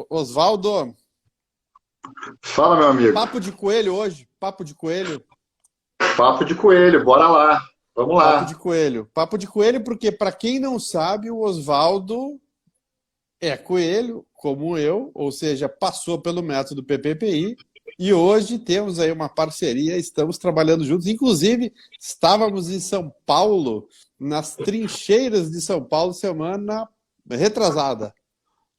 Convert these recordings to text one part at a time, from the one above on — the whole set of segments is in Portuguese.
Oswaldo, Fala, meu amigo. papo de coelho hoje, papo de coelho, Papo de coelho, bora lá. Vamos papo lá. de coelho. Papo de coelho porque, para quem não sabe, o Oswaldo é coelho, como eu, ou seja, passou pelo método PPPI, e hoje temos aí uma parceria, estamos trabalhando juntos. Inclusive, estávamos em São Paulo, nas trincheiras de São Paulo, semana retrasada.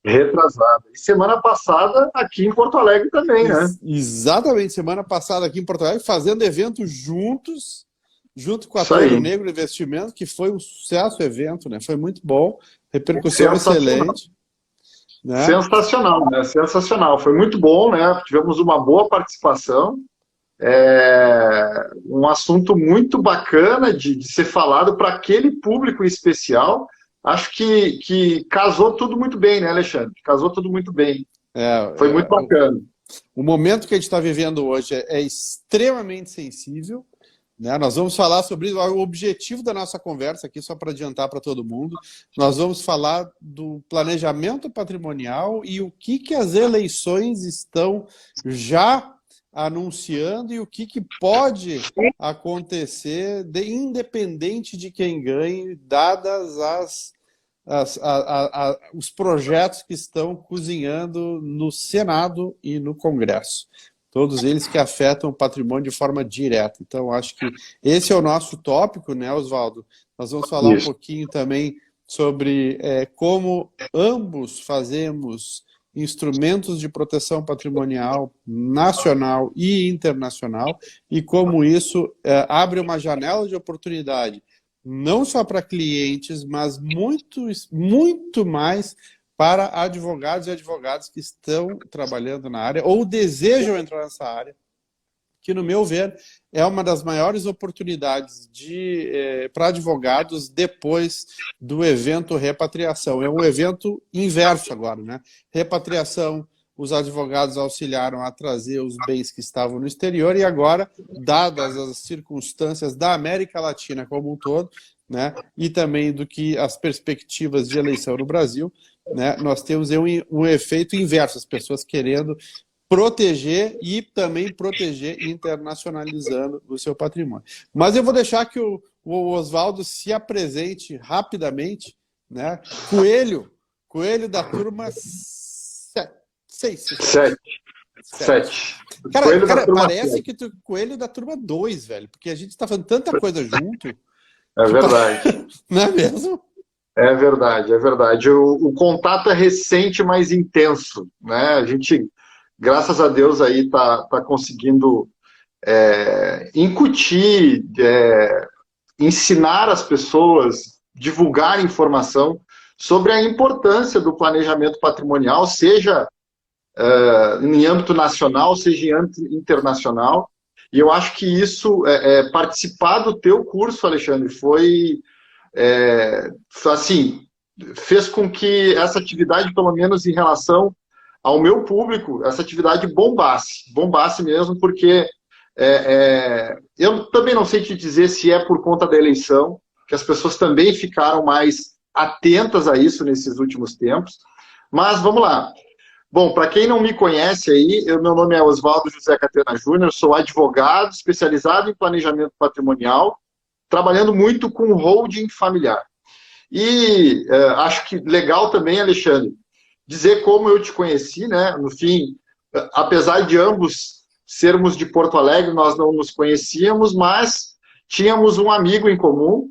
Retrasado. E semana passada, aqui em Porto Alegre também, né? Exatamente, semana passada aqui em Porto Alegre, fazendo evento juntos, junto com a Isso Toro aí. Negro Investimento, que foi um sucesso o evento, né? Foi muito bom, repercussão Sensacional. excelente, né? Sensacional, né? Sensacional. Foi muito bom, né? Tivemos uma boa participação. Um assunto muito bacana de ser falado para aquele público em especial. Acho que casou tudo muito bem, né, Alexandre? Casou tudo muito bem. É, Foi muito bacana. o momento que a gente está vivendo hoje é extremamente sensível, né? Nós vamos falar sobre isso. O objetivo da nossa conversa aqui, só para adiantar para todo mundo, nós vamos falar do planejamento patrimonial e o que as eleições estão já anunciando e o que pode acontecer, independente de quem ganhe, dadas os projetos que estão cozinhando no Senado e no Congresso. Todos eles que afetam o patrimônio de forma direta. Então, acho que esse é o nosso tópico, né, Oswaldo? Nós vamos falar um Isso. pouquinho também sobre como ambos fazemos instrumentos de proteção patrimonial nacional e internacional e como isso abre uma janela de oportunidade não só para clientes, mas muito mais para advogados e advogadas que estão trabalhando na área ou desejam entrar nessa área, que, no meu ver, é uma das maiores oportunidades para advogados depois do evento repatriação. É um evento inverso agora, né? Repatriação, os advogados auxiliaram a trazer os bens que estavam no exterior e agora, dadas as circunstâncias da América Latina como um todo, né, e também do que as perspectivas de eleição no Brasil, né, nós temos um efeito inverso, as pessoas querendo proteger e também proteger internacionalizando o seu patrimônio. Mas eu vou deixar que o Oswaldo se apresente rapidamente, né? Coelho da turma 6. Sete. Sete. Coelho da Cara, turma parece 7. que tu coelho da turma 2, velho, porque a gente tá fazendo tanta coisa junto É que verdade. não é mesmo? É verdade, é verdade. O contato é recente, mas intenso, né? A gente, graças a Deus, aí tá conseguindo incutir, ensinar as pessoas, divulgar informação sobre a importância do planejamento patrimonial, seja em âmbito nacional, seja em âmbito internacional. E eu acho que isso, participar do teu curso, Alexandre, foi assim, fez com que essa atividade, pelo menos em relação ao meu público, essa atividade bombasse mesmo, porque eu também não sei te dizer se é por conta da eleição, que as pessoas também ficaram mais atentas a isso nesses últimos tempos, mas vamos lá. Bom, para quem não me conhece aí, meu nome é Oswaldo José Catena Júnior, sou advogado especializado em planejamento patrimonial, trabalhando muito com holding familiar. E acho que legal também, Alexandre, dizer como eu te conheci, né? No fim, apesar de ambos sermos de Porto Alegre, nós não nos conhecíamos, mas tínhamos um amigo em comum,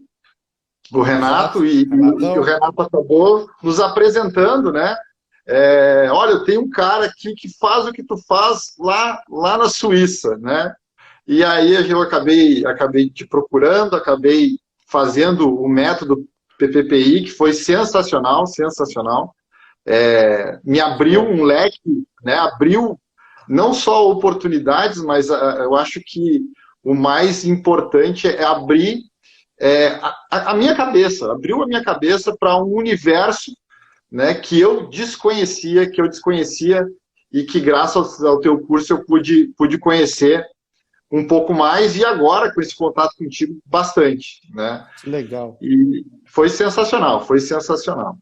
o Exato. Renato, e o Renatão, Renato acabou nos apresentando, né? Olha, eu tenho um cara aqui que faz o que tu faz lá na Suíça, né? E aí eu acabei te procurando, acabei fazendo o método PPPI, que foi sensacional, sensacional. Me abriu bom. um leque, né? Abriu não só oportunidades, mas eu acho que o mais importante é abrir a minha cabeça, abriu a minha cabeça para um universo, né, que eu desconhecia e que graças ao teu curso eu pude conhecer um pouco mais e agora com esse contato contigo bastante, né? Que legal. E foi sensacional, foi sensacional.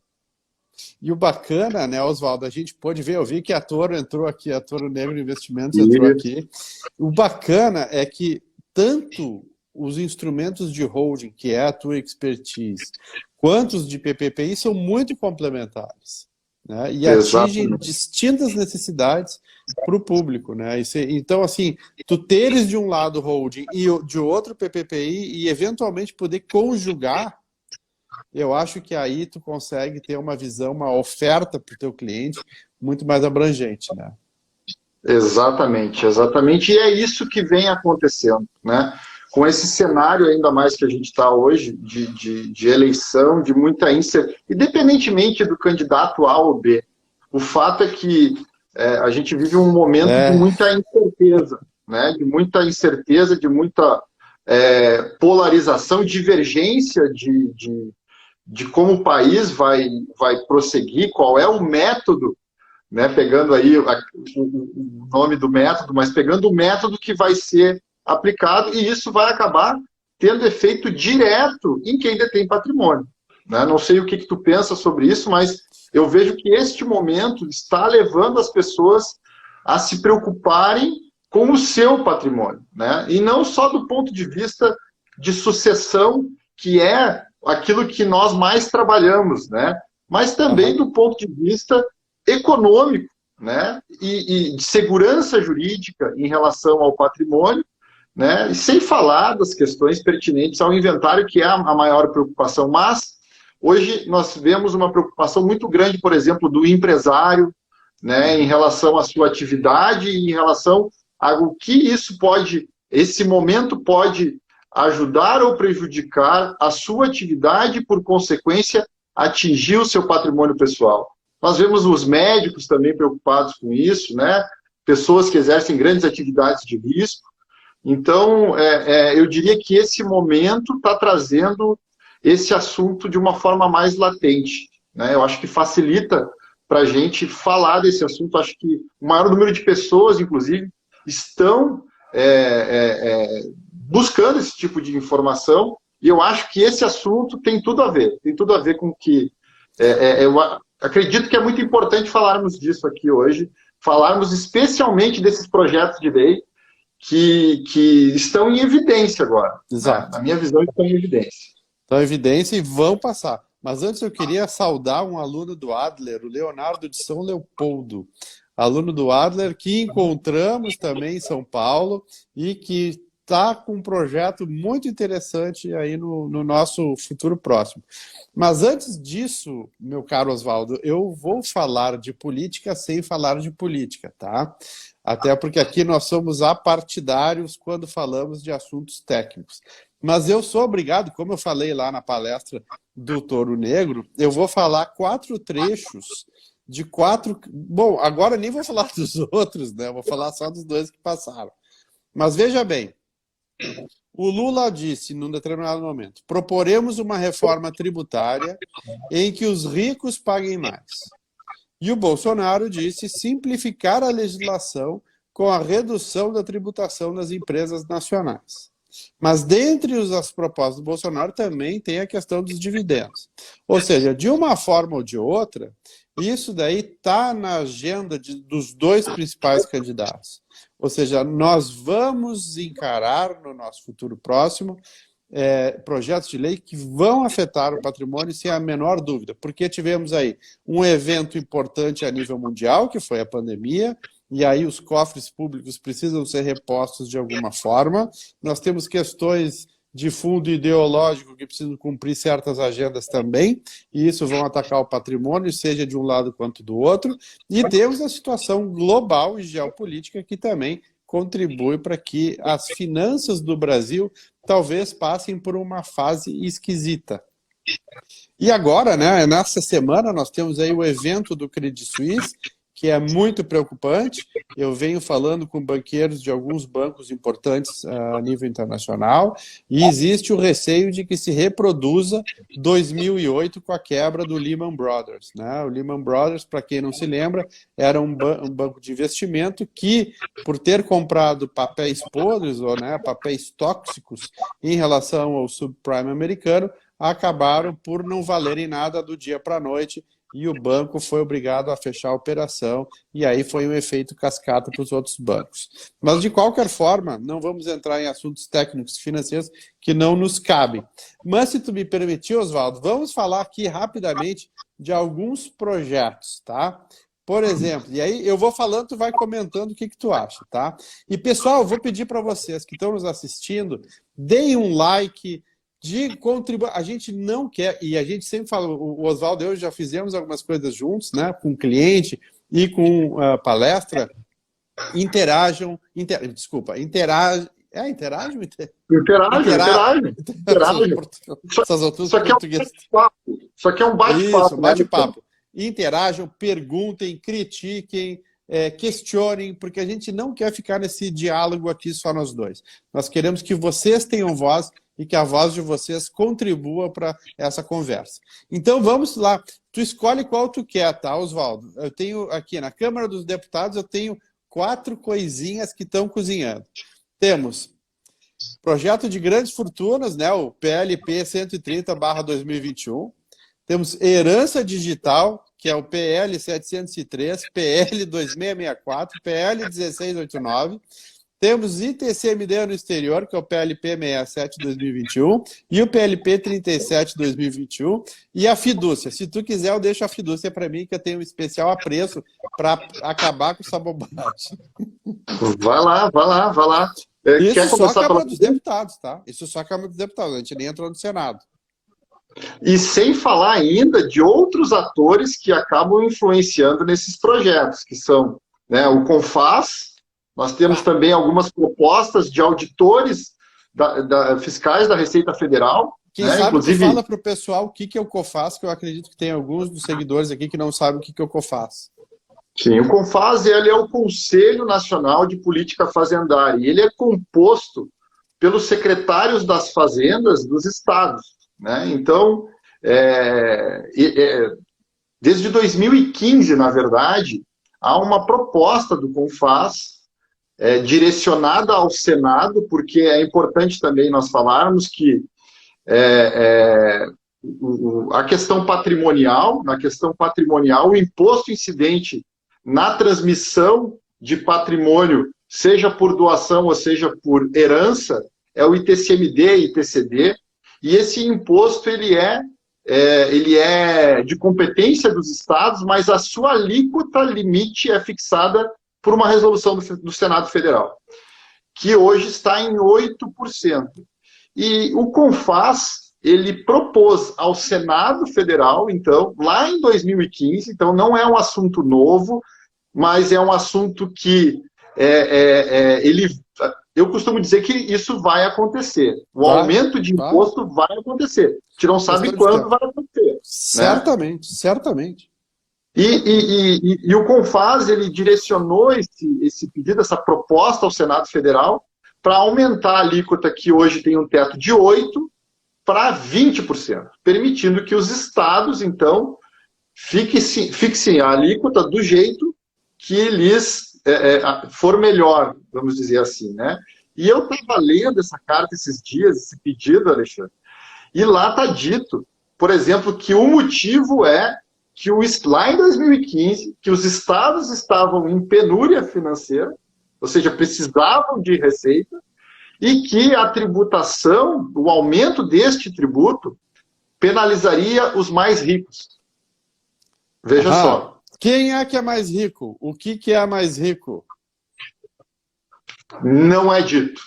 E o bacana, né, Oswaldo, a gente pôde ver, eu vi que a Toro entrou aqui, a Toro Negro Investimentos entrou aqui. O bacana é que tanto os instrumentos de holding, que é a tua expertise, quanto os de PPPI são muito complementares, né, e atingem distintas necessidades para o público, né? Então, assim, tu teres de um lado holding e de outro PPPI e eventualmente poder conjugar, eu acho que aí tu consegue ter uma visão, uma oferta para o teu cliente muito mais abrangente, né? Exatamente, exatamente. E é isso que vem acontecendo, né? Com esse cenário ainda mais que a gente está hoje, de eleição, de muita incerteza, independentemente do candidato A ou B, o fato é que a gente vive um momento de muita incerteza, né? De muita incerteza, de muita polarização, divergência de como o país vai prosseguir, qual é o método, né, pegando aí o nome do método, mas pegando o método que vai ser aplicado, e isso vai acabar tendo efeito direto em quem detém patrimônio, né? Não sei o que tu pensa sobre isso, mas eu vejo que este momento está levando as pessoas a se preocuparem com o seu patrimônio, né? E não só do ponto de vista de sucessão, que é aquilo que nós mais trabalhamos, né? Mas também do ponto de vista econômico, né? E de segurança jurídica em relação ao patrimônio, né? E sem falar das questões pertinentes ao inventário, que é a maior preocupação. Mas hoje nós vemos uma preocupação muito grande, por exemplo, do empresário, né? Em relação à sua atividade e em relação ao que isso pode, esse momento pode ajudar ou prejudicar a sua atividade e, por consequência, atingir o seu patrimônio pessoal. Nós vemos os médicos também preocupados com isso, né? Pessoas que exercem grandes atividades de risco. Então, eu diria que esse momento está trazendo esse assunto de uma forma mais latente, né? Eu acho que facilita para a gente falar desse assunto. Acho que o maior número de pessoas, inclusive, estão buscando esse tipo de informação, e eu acho que esse assunto tem tudo a ver com que... eu acredito que é muito importante falarmos disso aqui hoje, falarmos especialmente desses projetos de lei que estão em evidência agora. Exato. Né? Na minha visão, estão em evidência. Estão em evidência e vão passar. Mas antes eu queria saudar um aluno do Adler, o Leonardo de São Leopoldo, aluno do Adler, que encontramos também em São Paulo e que está com um projeto muito interessante aí no nosso futuro próximo. Mas antes disso, meu caro Oswaldo, eu vou falar de política sem falar de política, tá? Até porque aqui nós somos apartidários quando falamos de assuntos técnicos. Mas eu sou obrigado, como eu falei lá na palestra do Toro Negro, eu vou falar 4 trechos de 4... Bom, agora nem vou falar dos outros, né? Eu vou falar só dos 2 que passaram. Mas veja bem, o Lula disse, num determinado momento, proporemos uma reforma tributária em que os ricos paguem mais. E o Bolsonaro disse simplificar a legislação com a redução da tributação das empresas nacionais. Mas dentre as propostas do Bolsonaro também tem a questão dos dividendos. Ou seja, de uma forma ou de outra, isso daí está na agenda dos 2 principais candidatos. Ou seja, nós vamos encarar no nosso futuro próximo projetos de lei que vão afetar o patrimônio sem a menor dúvida, porque tivemos aí um evento importante a nível mundial, que foi a pandemia, e aí os cofres públicos precisam ser repostos de alguma forma. Nós temos questões de fundo ideológico que precisam cumprir certas agendas também, e isso vão atacar o patrimônio, seja de um lado quanto do outro, e temos a situação global e geopolítica que também contribui para que as finanças do Brasil talvez passem por uma fase esquisita. E agora, né, nessa semana, nós temos aí o evento do Credit Suisse, que é muito preocupante. Eu venho falando com banqueiros de alguns bancos importantes a nível internacional, e existe o receio de que se reproduza 2008 com a quebra do Lehman Brothers, né? O Lehman Brothers, para quem não se lembra, era um banco de investimento que, por ter comprado papéis podres, ou né, papéis tóxicos em relação ao subprime americano, acabaram por não valerem nada do dia para a noite, e o banco foi obrigado a fechar a operação, e aí foi um efeito cascata para os outros bancos. Mas, de qualquer forma, não vamos entrar em assuntos técnicos e financeiros que não nos cabem. Mas, se tu me permitir, Oswaldo, vamos falar aqui rapidamente de alguns projetos, tá? Por exemplo, e aí eu vou falando, tu vai comentando o que tu acha, tá? E, pessoal, eu vou pedir para vocês que estão nos assistindo, deem um like, de contribuir. A gente não quer, e a gente sempre fala, o Oswaldo e eu já fizemos algumas coisas juntos, né, com cliente e com palestra, interajam, interagem, essas alturas portuguesas. Isso aqui é um bate-papo. Isso, bate-papo. Interajam, perguntem, critiquem, questionem, porque a gente não quer ficar nesse diálogo aqui só nós dois. Nós queremos que vocês tenham voz e que a voz de vocês contribua para essa conversa. Então, vamos lá. Tu escolhe qual tu quer, tá, Oswaldo? Eu tenho aqui na Câmara dos Deputados, eu tenho 4 coisinhas que estão cozinhando. Temos projeto de grandes fortunas, né, o PLP 130/2021. Temos herança digital, que é o PL 703, PL 2664, PL 1689. Temos ITCMD no exterior, que é o PLP 67/2021, e o PLP 37/2021, e a fidúcia. Se tu quiser, eu deixo a fidúcia para mim, que eu tenho um especial apreço para acabar com essa bobagem. Vai lá. Isso só a Câmara dos Deputados, tá? Isso só a Câmara dos Deputados, a gente nem entrou no Senado. E sem falar ainda de outros atores que acabam influenciando nesses projetos, que são, né, o CONFAZ. Nós temos também algumas propostas de auditores fiscais da Receita Federal. Quem sabe, inclusive, fala para o pessoal o que é o CONFAZ, que eu acredito que tem alguns dos seguidores aqui que não sabem o que é o CONFAZ. Sim, o CONFAZ ele é o Conselho Nacional de Política Fazendária. E ele é composto pelos secretários das fazendas dos estados, né? Então, desde 2015, na verdade, há uma proposta do CONFAZ direcionada ao Senado, porque é importante também nós falarmos que a questão patrimonial, na questão patrimonial, o imposto incidente na transmissão de patrimônio, seja por doação ou seja por herança, é o ITCMD e ITCD, e esse imposto ele é de competência dos estados, mas a sua alíquota limite é fixada por uma resolução do Senado Federal, que hoje está em 8%. E o CONFAZ, ele propôs ao Senado Federal, então, lá em 2015, então não é um assunto novo, mas é um assunto que eu costumo dizer que isso vai acontecer. O aumento de imposto vai acontecer. A gente não sabe quando vai acontecer. Certamente, né? Certamente. E o CONFAZ, ele direcionou esse pedido, essa proposta ao Senado Federal, para aumentar a alíquota que hoje tem um teto de 8% para 20%, permitindo que os estados, então, fixem a alíquota do jeito que lhes for melhor, vamos dizer assim, né? E eu estava lendo essa carta esses dias, esse pedido, Alexandre, e lá está dito, por exemplo, que o motivo é que lá em 2015, que os estados estavam em penúria financeira, ou seja, precisavam de receita, e que a tributação, o aumento deste tributo, penalizaria os mais ricos. Veja só. Quem é que é mais rico? O que é mais rico? Não é dito,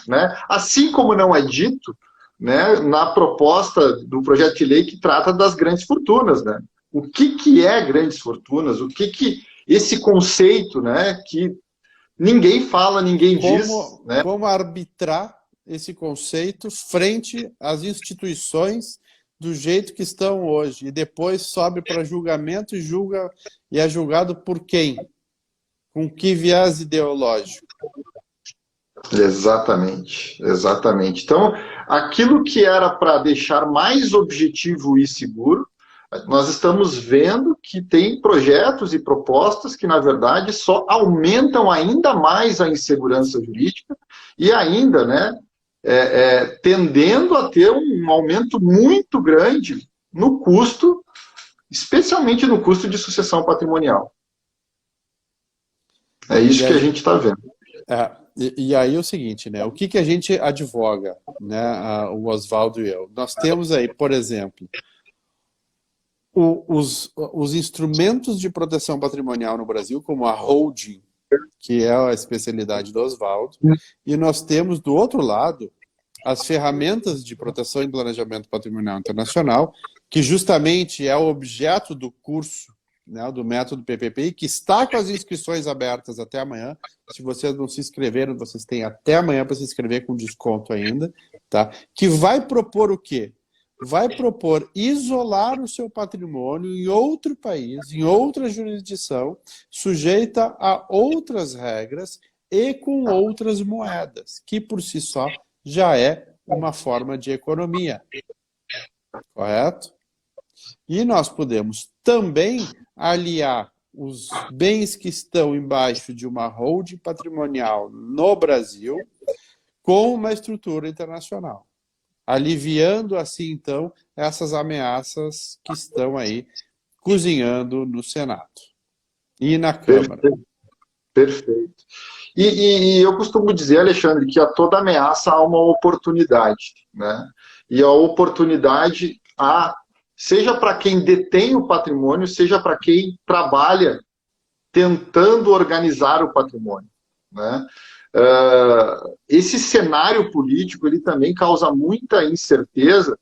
né? Assim como não é dito, né, na proposta do projeto de lei que trata das grandes fortunas, né? O que é grandes fortunas? O que esse conceito, né, que ninguém fala, ninguém diz, né? Como arbitrar esse conceito frente às instituições do jeito que estão hoje, e depois sobe para julgamento e é julgado por quem? Com que viés ideológico? Exatamente. Então, aquilo que era para deixar mais objetivo e seguro, nós estamos vendo que tem projetos e propostas que, na verdade, só aumentam ainda mais a insegurança jurídica e ainda, né, tendendo a ter um aumento muito grande no custo especialmente no custo de sucessão patrimonial. É isso que a gente está vendo. E aí é o seguinte, né? O que a gente advoga, né? O Oswaldo e eu. Nós temos aí, por exemplo, os instrumentos de proteção patrimonial no Brasil, como a holding, que é a especialidade do Oswaldo, e nós temos, do outro lado, as ferramentas de proteção e planejamento patrimonial internacional, que justamente é o objeto do curso, né, do método PPPI, que está com as inscrições abertas até amanhã. Se vocês não se inscreveram, vocês têm até amanhã para se inscrever com desconto ainda, tá? Que vai propor o quê? Vai propor isolar o seu patrimônio em outro país, em outra jurisdição, sujeita a outras regras e com outras moedas, que por si só já é uma forma de economia. Correto? E nós podemos também aliar os bens que estão embaixo de uma holding patrimonial no Brasil com uma estrutura internacional, aliviando assim, então, essas ameaças que estão aí cozinhando no Senado e na Câmara. Perfeito. E eu costumo dizer, Alexandre, que a toda ameaça há uma oportunidade, né? E a oportunidade seja para quem detém o patrimônio, seja para quem trabalha tentando organizar o patrimônio, né? Esse cenário político ele também causa muita incerteza,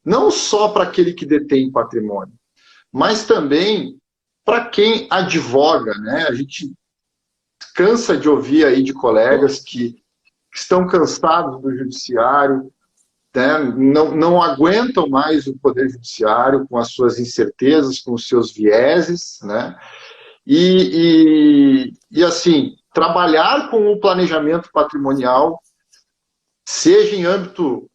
não só para aquele que detém patrimônio, mas também para quem advoga, né? A gente cansa de ouvir aí de colegas que estão cansados do judiciário, né? Não aguentam mais o poder judiciário com as suas incertezas, com os seus vieses, né? E assim, trabalhar com o planejamento patrimonial, seja em âmbito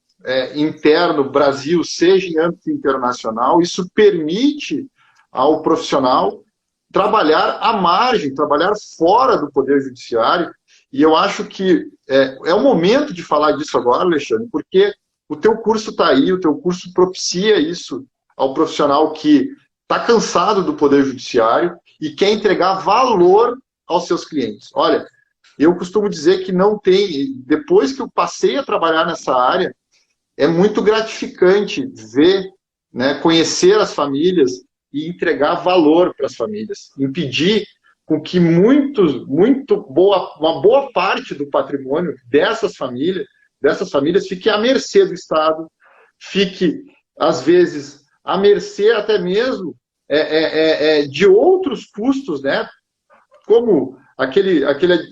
interno, Brasil, seja em âmbito internacional, isso permite ao profissional trabalhar à margem, trabalhar fora do Poder Judiciário, e eu acho que é o momento de falar disso agora, Alexandre, porque o teu curso está aí, o teu curso propicia isso ao profissional que está cansado do Poder Judiciário e quer entregar valor aos seus clientes. Olha, eu costumo dizer que não tem, depois que eu passei a trabalhar nessa área, é muito gratificante ver, né, conhecer as famílias e entregar valor para as famílias, impedir com que uma boa parte do patrimônio dessas famílias fique à mercê do Estado, fique, às vezes, à mercê até mesmo de outros custos, né, como aquele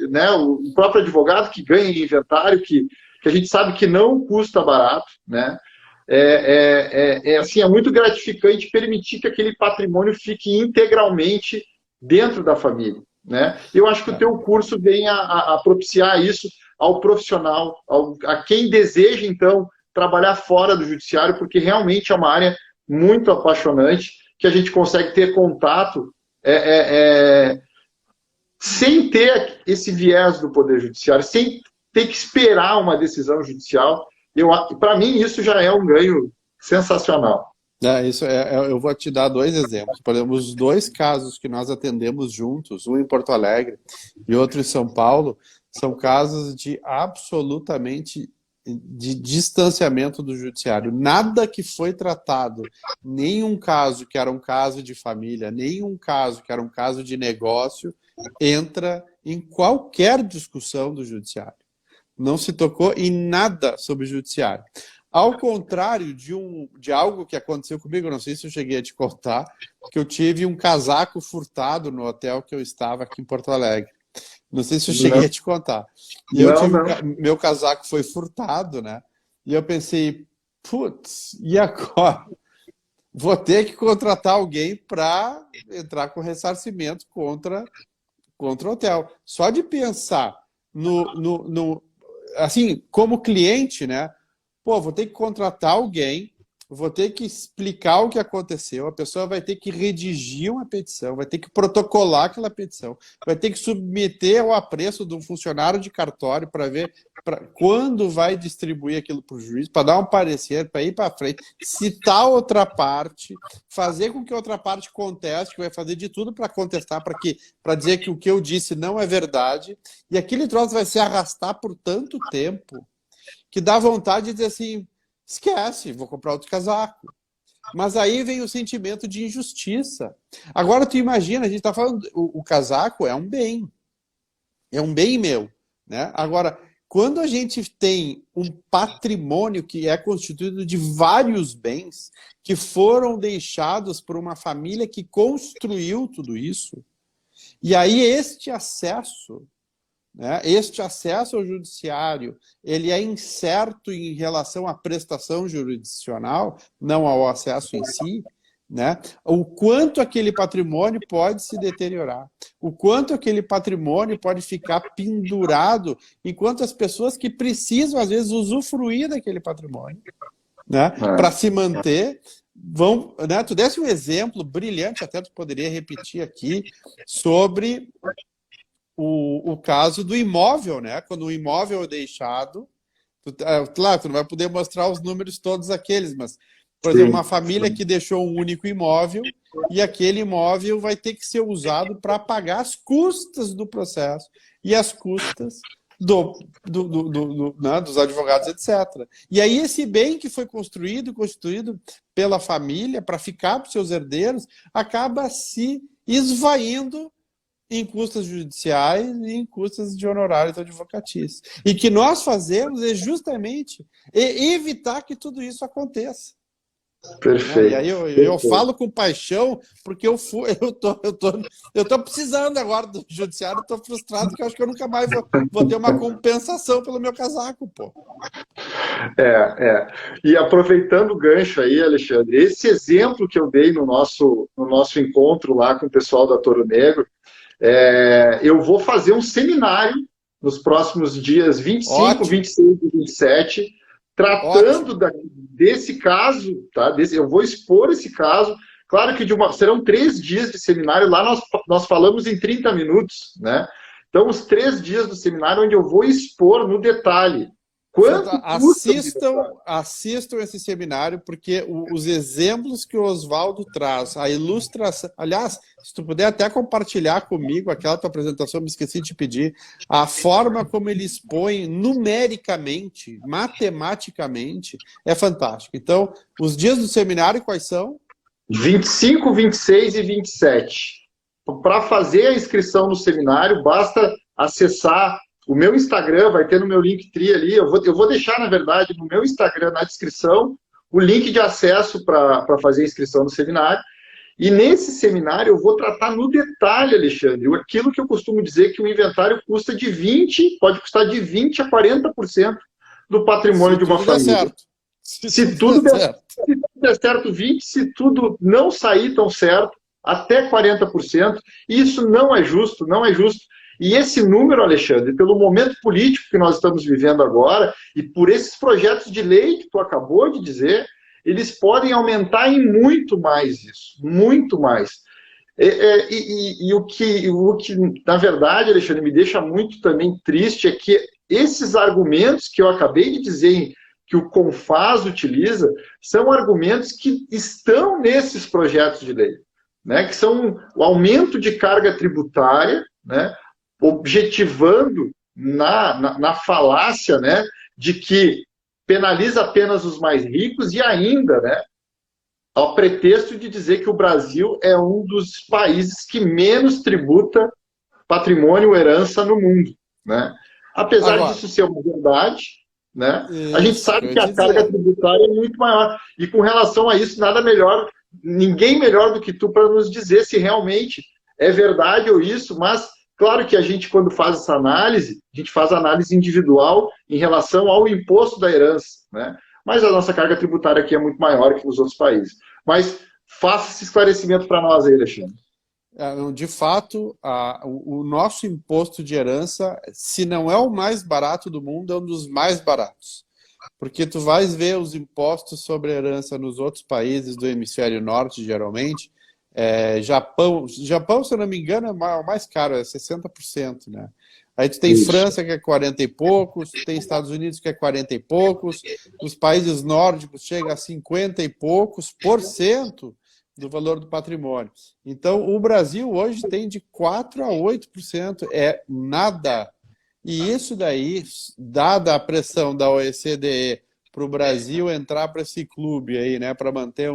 né, o próprio advogado que ganha em inventário, que a gente sabe que não custa barato, né? Assim, é muito gratificante permitir que aquele patrimônio fique integralmente dentro da família, né? Eu acho que o teu curso vem a propiciar isso ao profissional, a quem deseja, então, trabalhar fora do judiciário, porque realmente é uma área muito apaixonante, que a gente consegue ter contato sem ter esse viés do Poder Judiciário, sem ter que esperar uma decisão judicial. Para mim, isso já é um ganho sensacional. Eu vou te dar dois exemplos. Por exemplo, os dois casos que nós atendemos juntos, um em Porto Alegre e outro em São Paulo, são casos de absolutamente de distanciamento do judiciário. Nada que foi tratado, nenhum caso que era um caso de família, nenhum caso que era um caso de negócio, entra em qualquer discussão do judiciário. Não se tocou em nada sobre o judiciário. Ao contrário de algo que aconteceu comigo, não sei se eu cheguei a te contar, que eu tive um casaco furtado no hotel que eu estava aqui em Porto Alegre. Não sei se eu cheguei a te contar. E meu casaco foi furtado, né? E eu pensei, putz, e agora? Vou ter que contratar alguém para entrar com ressarcimento contra o hotel. Só de pensar assim, como cliente, né? Pô, vou ter que contratar alguém, eu vou ter que explicar o que aconteceu, a pessoa vai ter que redigir uma petição, vai ter que protocolar aquela petição, vai ter que submeter ao apreço de um funcionário de cartório para ver quando vai distribuir aquilo para o juiz, para dar um parecer, para ir para frente, citar outra parte, fazer com que outra parte conteste, que vai fazer de tudo para contestar, para dizer que o que eu disse não é verdade, e aquele troço vai se arrastar por tanto tempo que dá vontade de dizer assim, esquece, vou comprar outro casaco. Mas aí vem o sentimento de injustiça. Agora tu imagina, a gente está falando, o casaco é um bem meu, né? Agora, quando a gente tem um patrimônio que é constituído de vários bens que foram deixados por uma família que construiu tudo isso, e aí este acesso, né, este acesso ao judiciário, ele é incerto em relação à prestação jurisdicional, não ao acesso em si, né? O quanto aquele patrimônio pode se deteriorar, o quanto aquele patrimônio pode ficar pendurado, enquanto as pessoas que precisam, às vezes, usufruir daquele patrimônio, né, para se manter, vão... Né, tu desse um exemplo brilhante, até tu poderia repetir aqui, sobre o caso do imóvel, né? Quando o imóvel é deixado, claro, tu não vai poder mostrar os números todos aqueles, mas, por exemplo, uma família que deixou um único imóvel e aquele imóvel vai ter que ser usado para pagar as custas do processo e as custas né, dos advogados, etc. E aí esse bem que foi construído, constituído pela família para ficar para os seus herdeiros, acaba se esvaindo em custas judiciais e em custas de honorários advocatícios. E que nós fazemos é justamente evitar que tudo isso aconteça. Perfeito. E aí eu falo com paixão, porque eu tô precisando agora do judiciário, estou frustrado, que eu acho que eu nunca mais vou ter uma compensação pelo meu casaco, pô. E aproveitando o gancho aí, Alexandre, esse exemplo que eu dei no nosso encontro lá com o pessoal da Toro Negro, eu vou fazer um seminário nos próximos dias 25, Ótimo. 26 e 27, tratando desse caso, tá? Eu vou expor esse caso. Claro que serão 3 dias de seminário, lá nós falamos em 30 minutos, né? Então, os 3 dias do seminário onde eu vou expor no detalhe. Assistam esse seminário, porque os exemplos que o Oswaldo traz, a ilustração... Aliás, se tu puder até compartilhar comigo aquela tua apresentação, me esqueci de te pedir, a forma como ele expõe numericamente, matematicamente, é fantástico. Então, os dias do seminário quais são? 25, 26 e 27. Para fazer a inscrição no seminário, basta acessar o meu Instagram, vai ter no meu Linktree ali, eu vou deixar, na verdade, no meu Instagram, na descrição, o link de acesso para fazer a inscrição no seminário. E nesse seminário eu vou tratar no detalhe, Alexandre, aquilo que eu costumo dizer que o inventário custa pode custar de 20% a 40% do patrimônio de uma família. Se tudo der certo, 20%, se tudo não sair tão certo, até 40%. Isso não é justo, não é justo. E esse número, Alexandre, pelo momento político que nós estamos vivendo agora, e por esses projetos de lei que tu acabou de dizer, eles podem aumentar em muito mais isso, muito mais. O que, na verdade, Alexandre, me deixa muito também triste é que esses argumentos que eu acabei de dizer, que o CONFAS utiliza, são argumentos que estão nesses projetos de lei, né? Que são o aumento de carga tributária, né? Objetivando na falácia, né, de que penaliza apenas os mais ricos e ainda, né, ao pretexto de dizer que o Brasil é um dos países que menos tributa patrimônio ou herança no mundo, né? Apesar disso ser uma verdade, né, a gente sabe que a carga tributária é muito maior. E com relação a isso, ninguém melhor do que tu para nos dizer se realmente é verdade ou isso, mas claro que a gente, quando faz essa análise, a gente faz análise individual em relação ao imposto da herança, né? Mas a nossa carga tributária aqui é muito maior que nos outros países. Mas faça esse esclarecimento para nós aí, Alexandre. De fato, o nosso imposto de herança, se não é o mais barato do mundo, é um dos mais baratos. porque tu vais ver os impostos sobre herança nos outros países do hemisfério norte, geralmente. Japão, se eu não me engano, é o mais caro, é 60%, né? Aí tu tem Isso. França, que é 40 e poucos, tem Estados Unidos, que é 40 e poucos, os países nórdicos chega a 50 e poucos por cento do valor do patrimônio. Então, o Brasil hoje tem de 4 a 8%, é nada. E isso daí, dada a pressão da OECD para o Brasil entrar para esse clube aí, né, para manter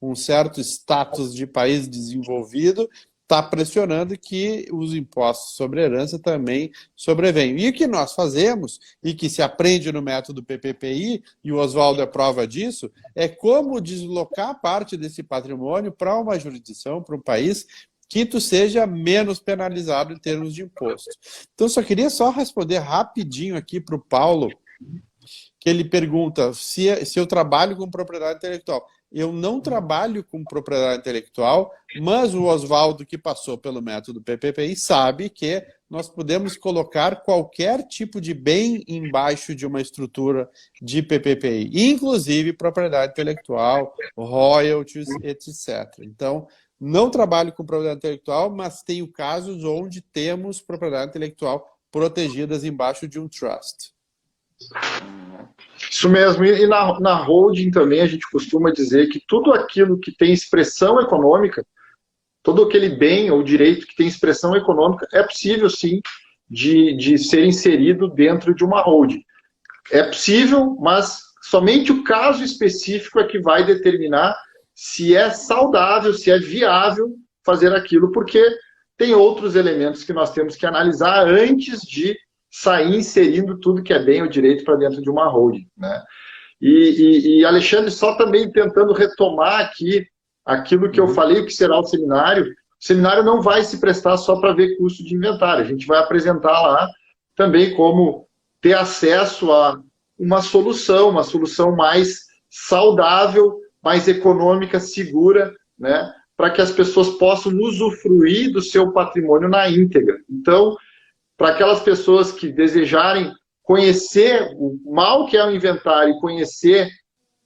um certo status de país desenvolvido, está pressionando que os impostos sobre herança também sobrevenham. E o que nós fazemos, e que se aprende no método PPPI, e o Oswaldo é prova disso, é como deslocar parte desse patrimônio para uma jurisdição, para um país que tu seja menos penalizado em termos de imposto. Então, só queria responder rapidinho aqui para o Paulo, que ele pergunta se eu trabalho com propriedade intelectual. Eu não trabalho com propriedade intelectual, mas o Oswaldo, que passou pelo método PPPI, sabe que nós podemos colocar qualquer tipo de bem embaixo de uma estrutura de PPPI, inclusive propriedade intelectual, royalties, etc. Então, não trabalho com propriedade intelectual, mas tenho casos onde temos propriedade intelectual protegidas embaixo de um trust. Isso mesmo, e na holding também a gente costuma dizer que tudo aquilo que tem expressão econômica, todo aquele bem ou direito que tem expressão econômica, é possível sim de ser inserido dentro de uma holding. É possível, mas somente o caso específico é que vai determinar se é saudável, se é viável fazer aquilo, porque tem outros elementos que nós temos que analisar antes de sair inserindo tudo que é bem ou direito para dentro de uma holding, né? E Alexandre, só também tentando retomar aqui aquilo que eu falei que será o seminário não vai se prestar só para ver custo de inventário, a gente vai apresentar lá também como ter acesso a uma solução mais saudável, mais econômica, segura, né, para que as pessoas possam usufruir do seu patrimônio na íntegra. Então, para aquelas pessoas que desejarem conhecer o mal que é o inventário e conhecer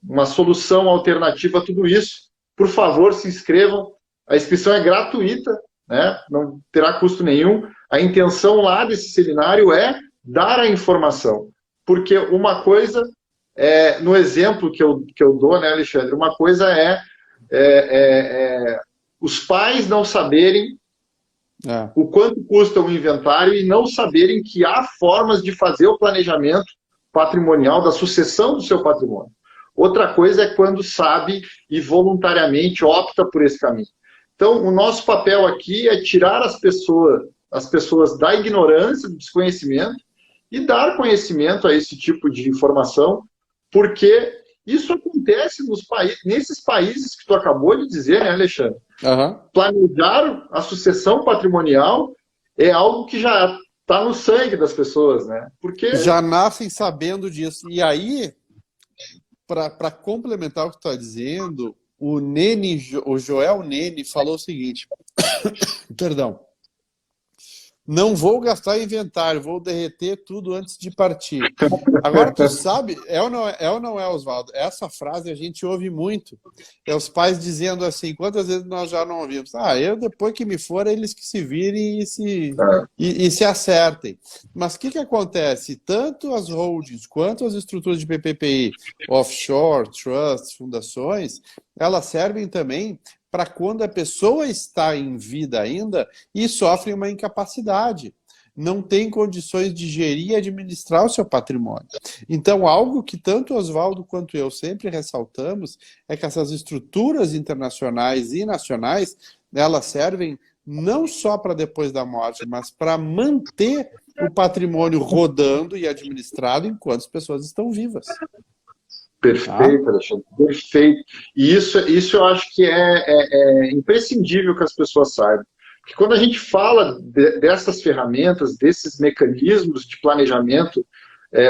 uma solução alternativa a tudo isso, por favor, se inscrevam. A inscrição é gratuita, né? Não terá custo nenhum. A intenção lá desse seminário é dar a informação. Porque uma coisa, no exemplo que eu dou, né, Alexandre, uma coisa os pais não saberem o quanto custa o inventário e não saberem que há formas de fazer o planejamento patrimonial da sucessão do seu patrimônio. Outra coisa é quando sabe e voluntariamente opta por esse caminho. Então, o nosso papel aqui é tirar as pessoas da ignorância, do desconhecimento e dar conhecimento a esse tipo de informação, porque isso acontece nesses países que tu acabou de dizer, né, Alexandre? Uhum. Planejar a sucessão patrimonial é algo que já está no sangue das pessoas, né? Porque já nascem sabendo disso. E aí, para complementar o que tu está dizendo, o Joel Nene falou o seguinte, perdão, não vou gastar inventário, vou derreter tudo antes de partir. Agora, tu sabe, é ou não é, Oswaldo? Essa frase a gente ouve muito. É os pais dizendo assim, quantas vezes nós já não ouvimos? Depois que me for, eles que se virem e se acertem. Mas o que acontece? Tanto as holdings quanto as estruturas de PPPI, offshore, trusts, fundações, elas servem também para quando a pessoa está em vida ainda e sofre uma incapacidade. Não tem condições de gerir e administrar o seu patrimônio. Então, algo que tanto Oswaldo quanto eu sempre ressaltamos é que essas estruturas internacionais e nacionais, elas servem não só para depois da morte, mas para manter o patrimônio rodando e administrado enquanto as pessoas estão vivas. Perfeito, Alexandre, perfeito. E isso eu acho que é imprescindível que as pessoas saibam. Porque quando a gente fala dessas ferramentas, desses mecanismos de planejamento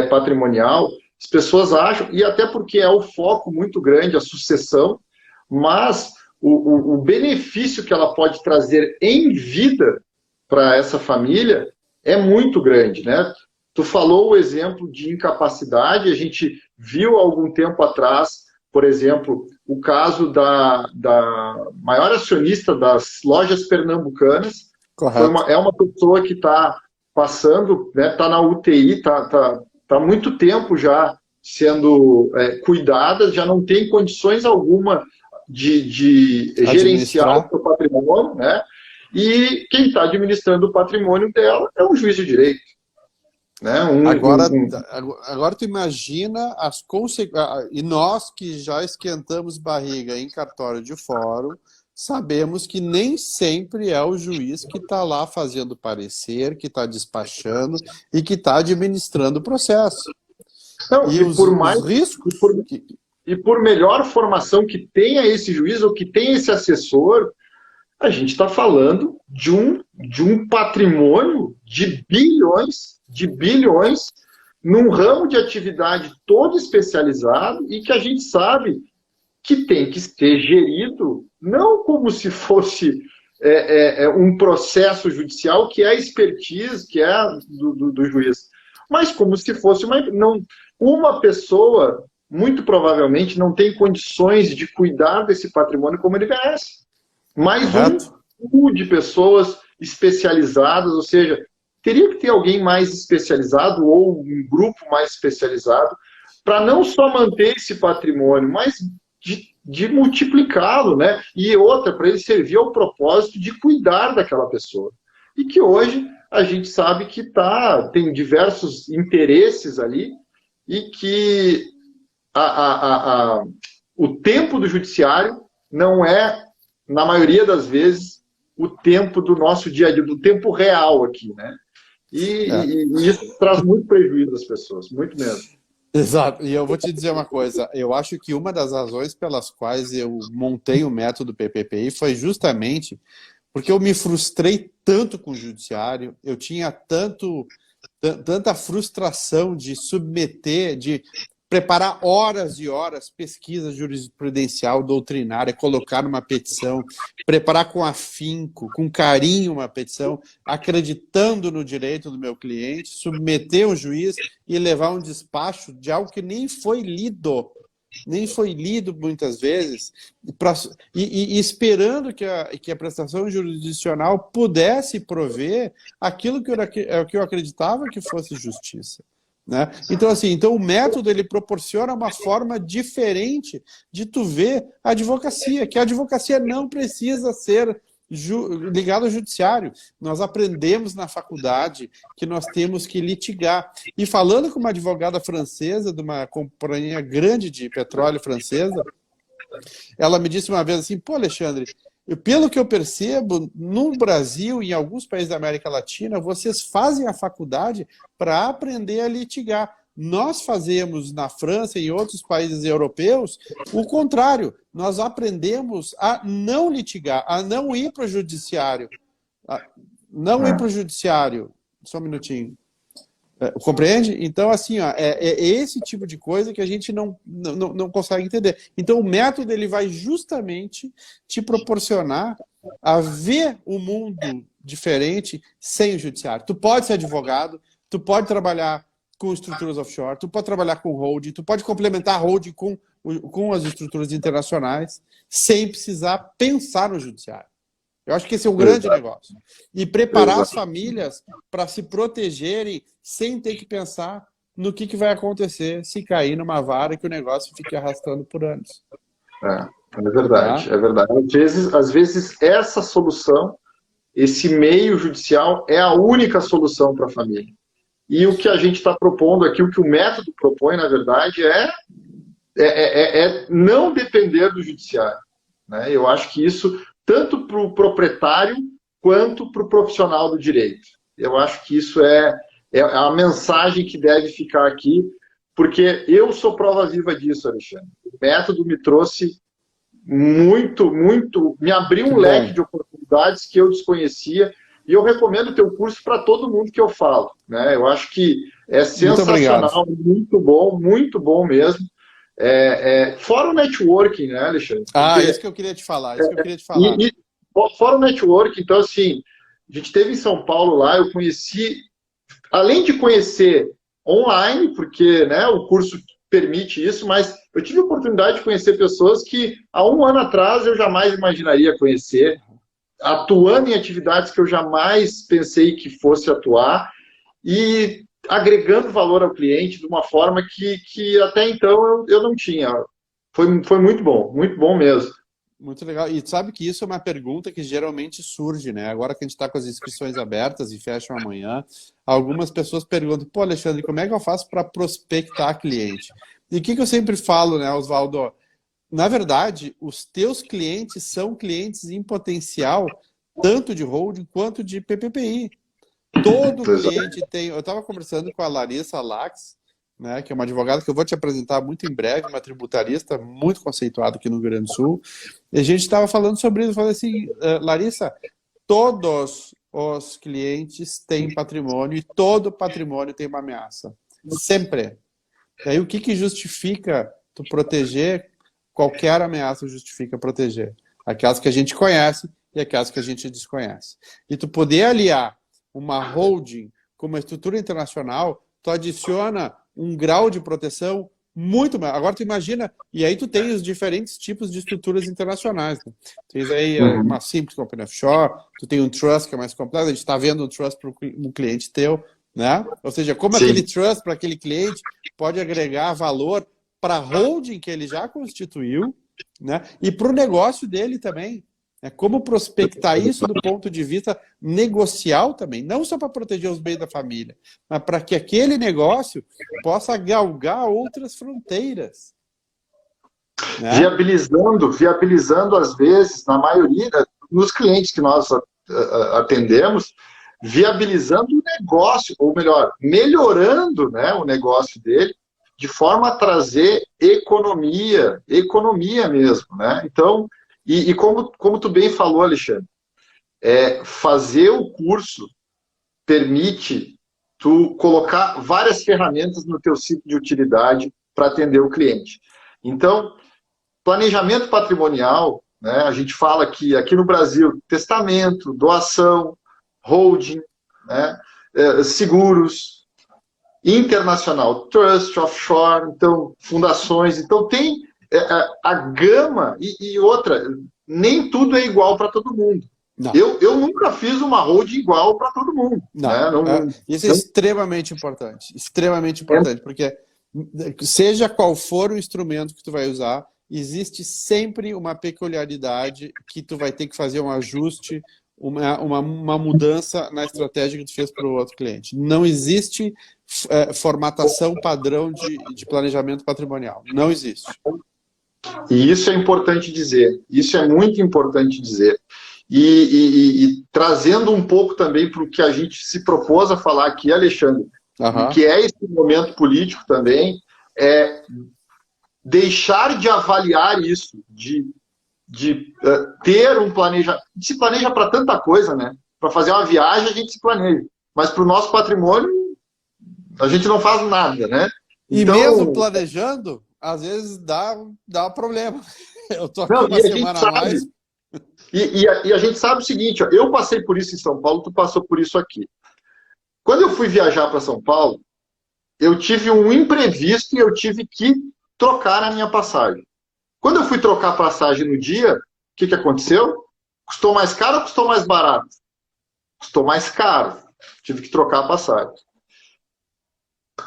patrimonial, as pessoas acham, e até porque é o foco muito grande, a sucessão, mas o benefício que ela pode trazer em vida para essa família é muito grande, né? Tu falou o exemplo de incapacidade, a gente viu há algum tempo atrás, por exemplo, o caso da maior acionista das lojas pernambucanas, Correto. é uma pessoa que está passando, né, está na UTI, está há muito tempo já sendo cuidada, já não tem condições alguma de gerenciar o seu patrimônio, né? E quem está administrando o patrimônio dela é um juiz de direito. Né? Agora tu imagina as consequências, e nós que já esquentamos barriga em cartório de fórum, sabemos que nem sempre é o juiz que está lá fazendo parecer, que está despachando e que está administrando o processo. Não, e os riscos... E por melhor formação que tenha esse juiz ou que tenha esse assessor, a gente está falando de um patrimônio de bilhões, num ramo de atividade todo especializado e que a gente sabe que tem que ser gerido não como se fosse um processo judicial, que é a expertise, que é do juiz, mas como se fosse uma pessoa, muito provavelmente, não tem condições de cuidar desse patrimônio como ele merece. Mais um pool de pessoas especializadas, ou seja, teria que ter alguém mais especializado ou um grupo mais especializado para não só manter esse patrimônio, mas de multiplicá-lo, né? E outra, para ele servir ao propósito de cuidar daquela pessoa. E que hoje a gente sabe que tem diversos interesses ali e que o tempo do judiciário não é, na maioria das vezes, o tempo do nosso dia a dia, do tempo real aqui, né? E isso traz muito prejuízo às pessoas, muito mesmo. Exato, e eu vou te dizer uma coisa, eu acho que uma das razões pelas quais eu montei o método PPPI foi justamente porque eu me frustrei tanto com o judiciário, eu tinha tanta frustração de submeter, de preparar horas e horas, pesquisa jurisprudencial, doutrinária, colocar numa petição, preparar com afinco, com carinho uma petição, acreditando no direito do meu cliente, submeter o juiz e levar um despacho de algo que nem foi lido muitas vezes, e esperando que a prestação jurisdicional pudesse prover aquilo que eu acreditava que fosse justiça. Né? Então, assim, o método ele proporciona uma forma diferente de tu ver a advocacia, que a advocacia não precisa ser ligada ao judiciário. Nós aprendemos na faculdade que nós temos que litigar. E falando com uma advogada francesa, de uma companhia grande de petróleo francesa, ela me disse uma vez assim, pô, Alexandre, pelo que eu percebo, no Brasil e em alguns países da América Latina, vocês fazem a faculdade para aprender a litigar. Nós fazemos na França e em outros países europeus o contrário. Nós aprendemos a não litigar, a não ir para o judiciário. Não ir para o judiciário. Só um minutinho. Compreende? Então, assim, é esse tipo de coisa que a gente não consegue entender. Então, o método ele vai justamente te proporcionar a ver o mundo diferente sem o judiciário. Tu pode ser advogado, tu pode trabalhar com estruturas offshore, tu pode trabalhar com holding, tu pode complementar holding com as estruturas internacionais sem precisar pensar no judiciário. Eu acho que esse é um grande negócio. E preparar as famílias para se protegerem sem ter que pensar no que vai acontecer se cair numa vara que o negócio fique arrastando por anos. É verdade, é verdade. Às vezes essa solução, esse meio judicial é a única solução para a família. E o que a gente está propondo aqui, o que o método propõe, na verdade, é não depender do judiciário. Né? Eu acho que isso, tanto para o proprietário quanto para o profissional do direito. Eu acho que isso é a mensagem que deve ficar aqui, porque eu sou prova viva disso, Alexandre. O método me trouxe me abriu um leque de oportunidades que eu desconhecia, e eu recomendo o teu curso para todo mundo que eu falo. Né? Eu acho que é sensacional, muito bom mesmo. Fora o networking, né, Alexandre? Isso que eu queria te falar. Fora o networking, então, assim, a gente esteve em São Paulo lá, eu conheci Além de conhecer online, porque, né, o curso permite isso, mas eu tive a oportunidade de conhecer pessoas que há um ano atrás eu jamais imaginaria conhecer, atuando em atividades que eu jamais pensei que fosse atuar e agregando valor ao cliente de uma forma que até então eu não tinha. Foi muito bom mesmo. Muito legal. E sabe que isso é uma pergunta que geralmente surge, né? Agora que a gente está com as inscrições abertas e fecham amanhã, algumas pessoas perguntam, pô, Alexandre, como é que eu faço para prospectar cliente? E o que eu sempre falo, né, Oswaldo? Na verdade, os teus clientes são clientes em potencial, tanto de holding quanto de PPPI. Todo cliente tem... Eu estava conversando com a Larissa Lax, né, que é uma advogada que eu vou te apresentar muito em breve, uma tributarista muito conceituada aqui no Rio Grande do Sul. E a gente estava falando sobre isso. Eu falei assim, Larissa, todos os clientes têm patrimônio e todo patrimônio tem uma ameaça. Sempre. E aí o que justifica tu proteger? Qualquer ameaça justifica proteger. Aquelas que a gente conhece e aquelas que a gente desconhece. E tu poder aliar uma holding com uma estrutura internacional, tu adiciona um grau de proteção muito maior. Agora tu imagina, e aí tu tem os diferentes tipos de estruturas internacionais. Né? Tens aí uma simples company offshore, tu tem um trust que é mais complexo, a gente está vendo um trust para um cliente teu, né? Ou seja, como Sim. aquele trust para aquele cliente pode agregar valor para a holding que ele já constituiu, né? E para o negócio dele também. Como prospectar isso do ponto de vista negocial também, não só para proteger os bens da família, mas para que aquele negócio possa galgar outras fronteiras. Né? Viabilizando às vezes, na maioria dos clientes que nós atendemos, viabilizando o negócio, ou melhor, melhorando, né, o negócio dele, de forma a trazer economia mesmo. Né? Então, e como tu bem falou, Alexandre, fazer o curso permite tu colocar várias ferramentas no teu ciclo de utilidade para atender o cliente. Então, planejamento patrimonial, né, a gente fala que aqui no Brasil, testamento, doação, holding, né, seguros, internacional, trust, offshore, então, fundações, então tem a gama e outra, nem tudo é igual para todo mundo. Eu nunca fiz uma holding igual para todo mundo. Não, né? Isso é extremamente importante, porque seja qual for o instrumento que tu vai usar, existe sempre uma peculiaridade que tu vai ter que fazer um ajuste, uma mudança na estratégia que tu fez para o outro cliente. Não existe formatação padrão de planejamento patrimonial. Não existe. E isso é importante dizer. Isso é muito importante dizer. E trazendo um pouco também para o que a gente se propôs a falar aqui, Alexandre, que é esse momento político também, é deixar de avaliar isso, de ter um planejamento. A gente se planeja para tanta coisa, né? Para fazer uma viagem a gente se planeja, mas para o nosso patrimônio a gente não faz nada, né? Então, e mesmo planejando, às vezes dá problema. Eu tô aqui uma semana a mais. E a gente sabe o seguinte, ó, eu passei por isso em São Paulo, tu passou por isso aqui. Quando eu fui viajar para São Paulo, eu tive um imprevisto e eu tive que trocar a minha passagem. Quando eu fui trocar a passagem no dia, o que aconteceu? Custou mais caro ou custou mais barato? Custou mais caro. Tive que trocar a passagem.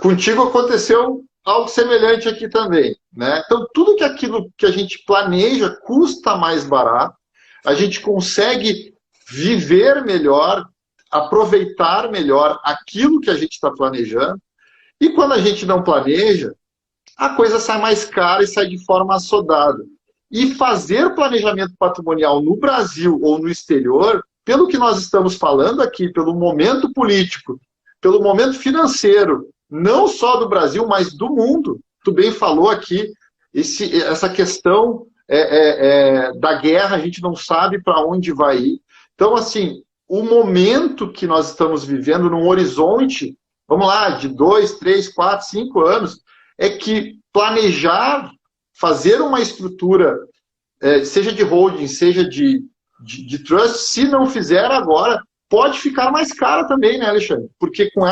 Contigo aconteceu algo semelhante aqui também. Né? Então, tudo que aquilo que a gente planeja custa mais barato, a gente consegue viver melhor, aproveitar melhor aquilo que a gente está planejando. E quando a gente não planeja, a coisa sai mais cara e sai de forma assodada. E fazer planejamento patrimonial no Brasil ou no exterior, pelo que nós estamos falando aqui, pelo momento político, pelo momento financeiro, não só do Brasil, mas do mundo. Tu bem falou aqui, essa questão da guerra, a gente não sabe para onde vai ir. Então, assim, o momento que nós estamos vivendo num horizonte, vamos lá, de 2, 3, 4, 5 anos, é que planejar, fazer uma estrutura, seja de holding, seja de trust, se não fizer agora, pode ficar mais cara também, né, Alexandre? Porque com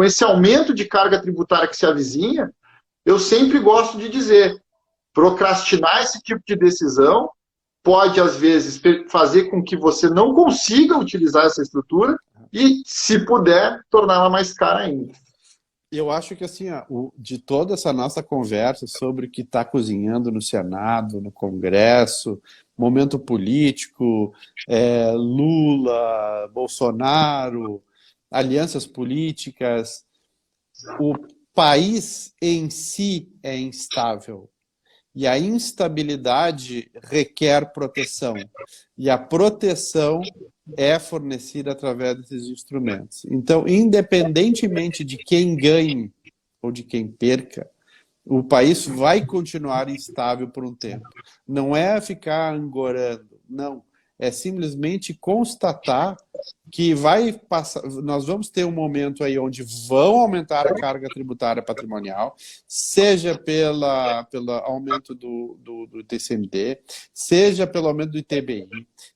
esse aumento de carga tributária que se avizinha, eu sempre gosto de dizer, procrastinar esse tipo de decisão pode, às vezes, fazer com que você não consiga utilizar essa estrutura e, se puder, torná-la mais cara ainda. Eu acho que, assim, de toda essa nossa conversa sobre o que está cozinhando no Senado, no Congresso, momento político, Lula, Bolsonaro, alianças políticas, o país em si é instável. E a instabilidade requer proteção. E a proteção é fornecida através desses instrumentos. Então, independentemente de quem ganhe ou de quem perca, o país vai continuar instável por um tempo. Não é ficar angorando, não. É simplesmente constatar que nós vamos ter um momento aí onde vão aumentar a carga tributária patrimonial, seja pelo aumento do TCMD, seja pelo aumento do ITBI,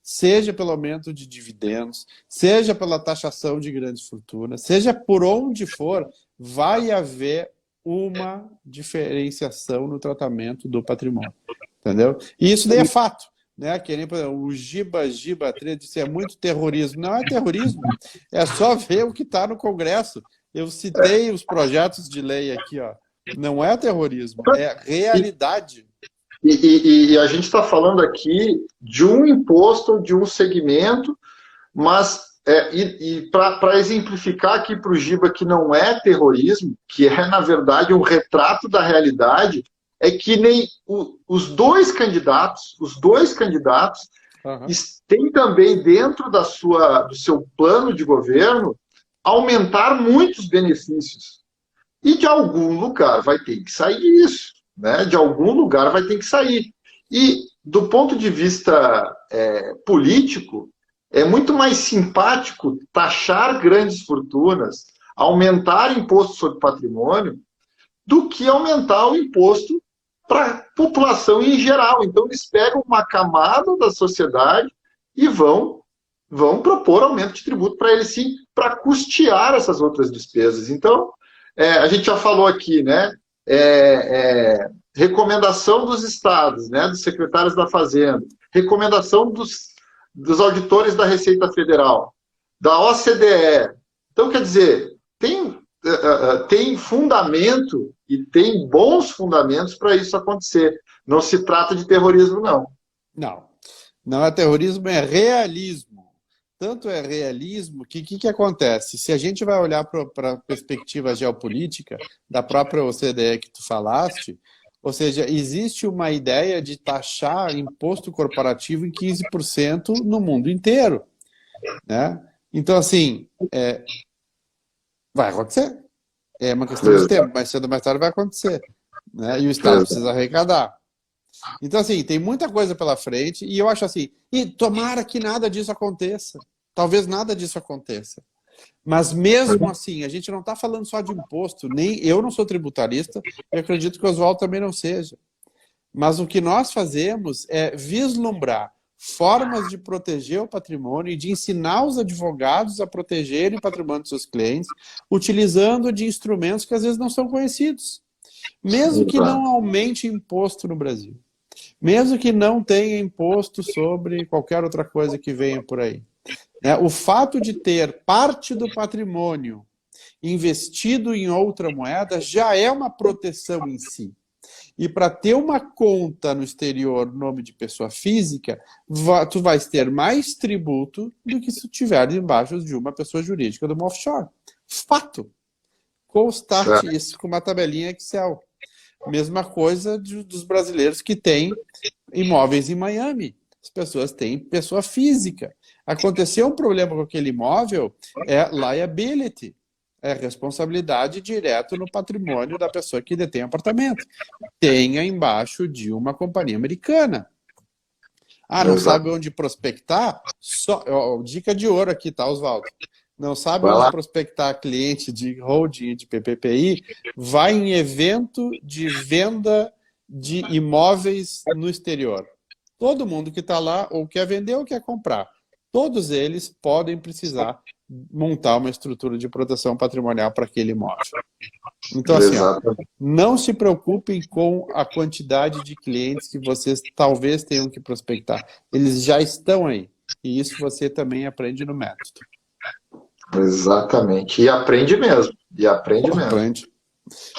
seja pelo aumento de dividendos, seja pela taxação de grandes fortunas, seja por onde for, vai haver uma diferenciação no tratamento do patrimônio. Entendeu? E isso daí é fato. Né? Que nem, por exemplo, o Giba 3 disse é muito terrorismo. Não é terrorismo, é só ver o que está no Congresso. Eu citei os projetos de lei aqui, ó. Não é terrorismo, é realidade. E a gente está falando aqui de um imposto, de um segmento, mas para exemplificar aqui para o Giba que não é terrorismo, que é, na verdade, um retrato da realidade, é que nem os dois candidatos Uhum. têm também dentro do seu plano de governo aumentar muitos benefícios. E de algum lugar vai ter que sair isso, né? De algum lugar vai ter que sair. E do ponto de vista político, é muito mais simpático taxar grandes fortunas, aumentar imposto sobre patrimônio, do que aumentar o imposto para a população em geral. Então, eles pegam uma camada da sociedade e vão propor aumento de tributo para eles, sim, para custear essas outras despesas. Então, a gente já falou aqui, né? Recomendação dos estados, né? Dos secretários da Fazenda, recomendação dos auditores da Receita Federal, da OCDE. Então, quer dizer, tem fundamento e tem bons fundamentos para isso acontecer. Não se trata de terrorismo, não. Não é terrorismo, é realismo. Tanto é realismo que o que acontece? Se a gente vai olhar para a perspectiva geopolítica da própria OCDE que tu falaste, ou seja, existe uma ideia de taxar imposto corporativo em 15% no mundo inteiro. Né? Então, assim, vai acontecer. É uma questão de tempo, mais cedo ou mais tarde vai acontecer. Né? E o Estado precisa arrecadar. Então, assim, tem muita coisa pela frente e eu acho assim, e tomara que nada disso aconteça. Talvez nada disso aconteça. Mas mesmo assim, a gente não está falando só de imposto, nem eu não sou tributarista, e acredito que o Oswaldo também não seja. Mas o que nós fazemos é vislumbrar formas de proteger o patrimônio e de ensinar os advogados a protegerem o patrimônio dos seus clientes, utilizando de instrumentos que às vezes não são conhecidos. Mesmo que não aumente imposto no Brasil. Mesmo que não tenha imposto sobre qualquer outra coisa que venha por aí. O fato de ter parte do patrimônio investido em outra moeda já é uma proteção em si. E para ter uma conta no exterior, nome de pessoa física, tu vais ter mais tributo do que se tiver embaixo de uma pessoa jurídica de uma offshore. Fato. Constate isso com uma tabelinha Excel. Mesma coisa dos brasileiros que têm imóveis em Miami. As pessoas têm pessoa física. Aconteceu um problema com aquele imóvel, é liability. É responsabilidade direta no patrimônio da pessoa que detém o apartamento. Tenha embaixo de uma companhia americana. Não sabe onde prospectar? Dica de ouro aqui, tá, Oswaldo? Não sabe onde prospectar cliente de holding de PPPI? Vai em evento de venda de imóveis no exterior. Todo mundo que está lá ou quer vender ou quer comprar. todos eles podem precisar montar uma estrutura de proteção patrimonial para aquele imóvel. Então, assim, ó, não se preocupem com a quantidade de clientes que vocês talvez tenham que prospectar. Eles já estão aí. E isso você também aprende no método. Exatamente. E aprende mesmo. E aprende mesmo. Aprende.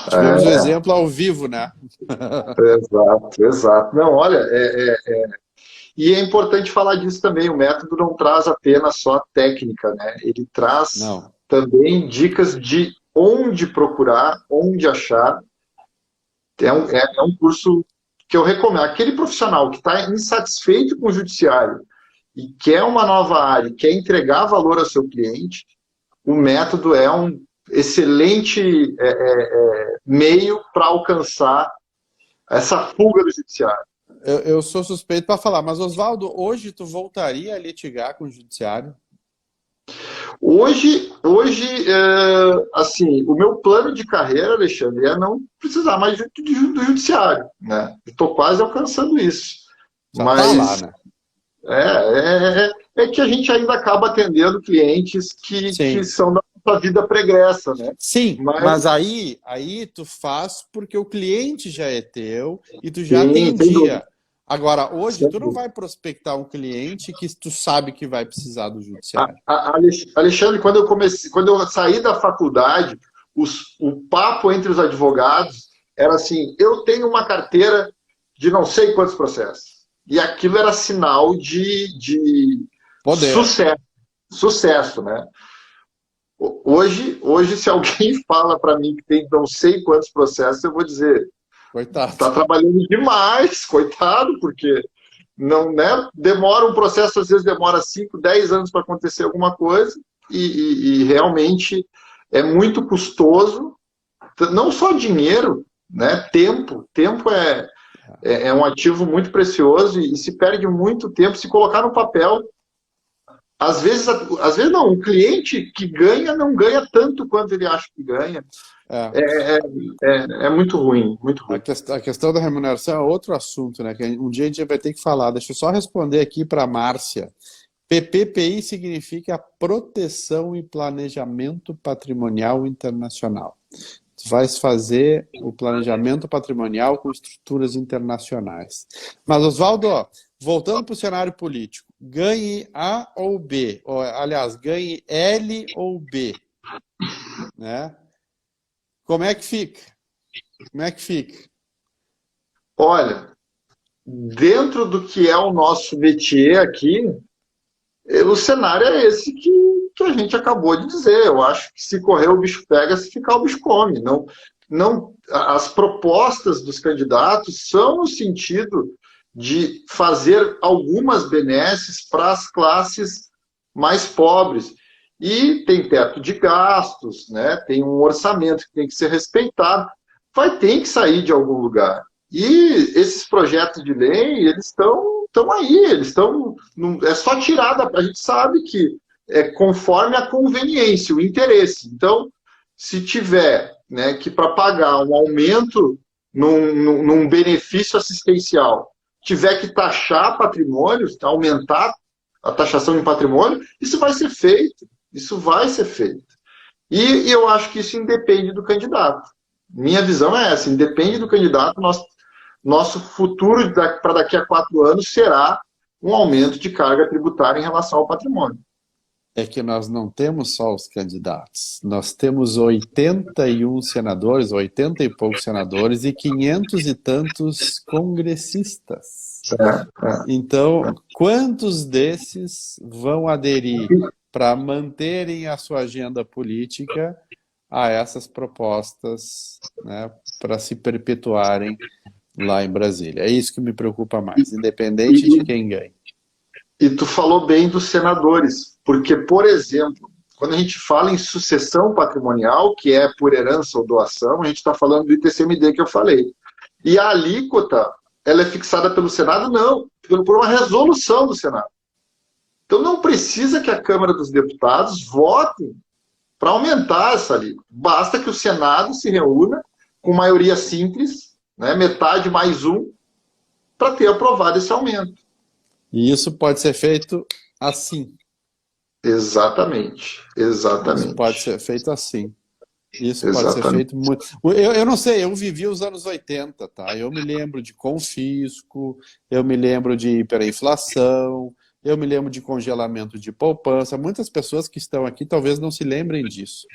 Tivemos um exemplo ao vivo, né? Exato, exato. Não, olha, e é importante falar disso também. O método não traz apenas só técnica, né? Ele traz também dicas de onde procurar, onde achar. É um curso que eu recomendo. Aquele profissional que está insatisfeito com o judiciário e quer uma nova área, quer entregar valor ao seu cliente, o método é um excelente meio para alcançar essa fuga do judiciário. Eu sou suspeito para falar, mas Oswaldo, hoje tu voltaria a litigar com o judiciário? Hoje, assim, o meu plano de carreira, Alexandre, é não precisar mais do judiciário, né? Estou quase alcançando isso. Mas tá lá, né? É que a gente ainda acaba atendendo clientes que são da nossa vida pregressa, né? Sim, mas aí tu faz porque o cliente já é teu e tu já atendia. Agora, hoje, tu não vai prospectar um cliente que tu sabe que vai precisar do judiciário. Alexandre, quando eu saí da faculdade, o papo entre os advogados era assim, eu tenho uma carteira de não sei quantos processos. E aquilo era sinal de sucesso, né? Hoje, se alguém fala para mim que tem não sei quantos processos, eu vou dizer, coitado. Está trabalhando demais, coitado, porque não, né, demora um processo, às vezes demora 5, 10 anos para acontecer alguma coisa, e realmente é muito custoso, não só dinheiro, né, tempo é um ativo muito precioso e se perde muito tempo se colocar no papel. Às vezes não, o cliente que ganha não ganha tanto quanto ele acha que ganha. É muito ruim, muito ruim. A questão da remuneração é outro assunto, né? Que um dia a gente vai ter que falar. Deixa eu só responder aqui para a Márcia. PPPI significa Proteção e Planejamento Patrimonial Internacional. Tu vais fazer o planejamento patrimonial com estruturas internacionais. Mas, Oswaldo, voltando para o cenário político, ganhe A ou B, ou, aliás, ganhe L ou B, né? Como é que fica? Olha, dentro do que é o nosso métier aqui, o cenário é esse que a gente acabou de dizer. Eu acho que se correr o bicho pega, se ficar o bicho come. As propostas dos candidatos são no sentido de fazer algumas benesses para as classes mais pobres. E tem teto de gastos, né? Tem um orçamento que tem que ser respeitado, ter que sair de algum lugar. E esses projetos de lei, eles estão aí, é só tirada, a gente sabe que é conforme a conveniência, o interesse. Então, se tiver, né, que para pagar um aumento num benefício assistencial, tiver que taxar patrimônios, aumentar a taxação de patrimônio, isso vai ser feito. Isso vai ser feito. E eu acho que isso independe do candidato. Minha visão é essa, independe do candidato, nosso futuro para daqui a 4 anos será um aumento de carga tributária em relação ao patrimônio. É que nós não temos só os candidatos, nós temos 81 senadores, 80 e poucos senadores e 500 e tantos congressistas. Então, quantos desses vão aderir para manterem a sua agenda política a essas propostas, né, para se perpetuarem lá em Brasília? É isso que me preocupa mais, independente de quem ganhe. E tu falou bem dos senadores, porque, por exemplo, quando a gente fala em sucessão patrimonial, que é por herança ou doação, a gente está falando do ITCMD que eu falei. E a alíquota, ela é fixada pelo Senado? Não, por uma resolução do Senado. Então não precisa que a Câmara dos Deputados vote para aumentar essa alíquota. Basta que o Senado se reúna com maioria simples, né, metade mais um, para ter aprovado esse aumento. E isso pode ser feito assim. Exatamente, Isso pode exatamente, ser feito assim. Isso pode ser exatamente. feito muito. Eu não sei, eu vivi os anos 80, tá? Eu me lembro de confisco, eu me lembro de hiperinflação, eu me lembro de congelamento de poupança. Muitas pessoas que estão aqui talvez não se lembrem disso.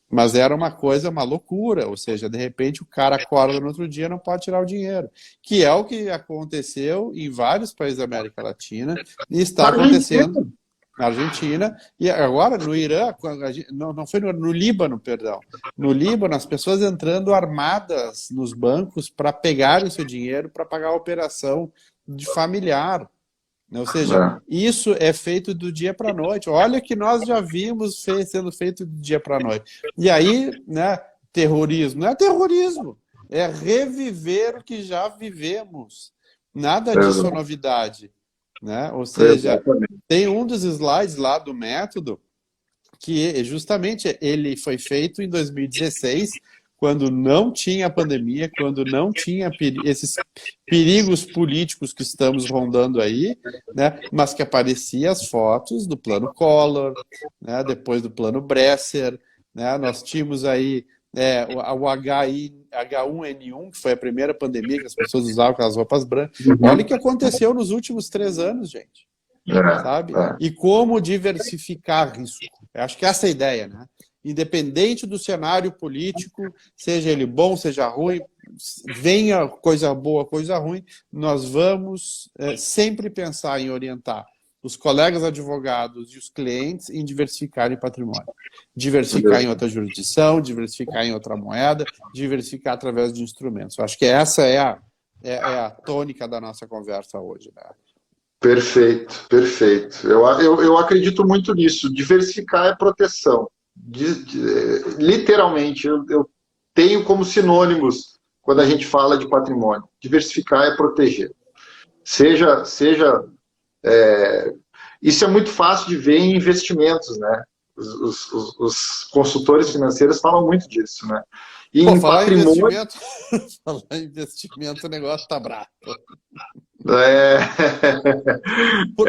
Mas era uma coisa, uma loucura. Ou seja, de repente o cara acorda no outro dia e não pode tirar o dinheero. Que é o que aconteceu em vários países da América Latina e está Argentina, acontecendo na Argentina, e agora no Irã, não foi no Líbano, perdão. No Líbano, as pessoas entrando armadas nos bancos para pegarem seu dinheiro para pagar a operação de familiar. Ou seja, né? isso é feito do dia para a noite. Olha que nós já vimos sendo feito do dia para a noite. E aí, né, terrorismo. Não é terrorismo, é reviver o que já vivemos. Nada disso é Exato, novidade. Né? Ou seja, exatamente. tem um dos slides lá do método que justamente ele foi feito em 2016, quando não tinha pandemia, quando não tinha esses perigos políticos que estamos rondando aí, né? Mas que apareciam as fotos do plano Collor, né? Depois do plano Bresser, né? Nós tínhamos aí o H1N1, que foi a primeira pandemia que as pessoas usavam aquelas roupas brancas. Olha o Uhum. que aconteceu nos últimos 3 anos, gente, É, sabe? é. E como diversificar risco. Eu acho que essa é a ideia, né? Independente do cenário político, seja ele bom, seja ruim, venha coisa boa, coisa ruim, nós vamos sempre pensar em orientar os colegas advogados e os clientes em diversificarem patrimônio. Diversificar em outra jurisdição, diversificar em outra moeda, diversificar através de instrumentos. Eu acho que essa é a tônica da nossa conversa hoje, né? Perfeito, perfeito. Eu acredito muito nisso. Diversificar é proteção. Literalmente, eu tenho como sinônimos quando a gente fala de patrimônio. Diversificar é proteger. Seja isso é muito fácil de ver em investimentos, né? Os consultores financeiros falam muito disso, né? E Pô, em falar em patrimônio, investimento, falar em investimento, o negócio tá bravo. é,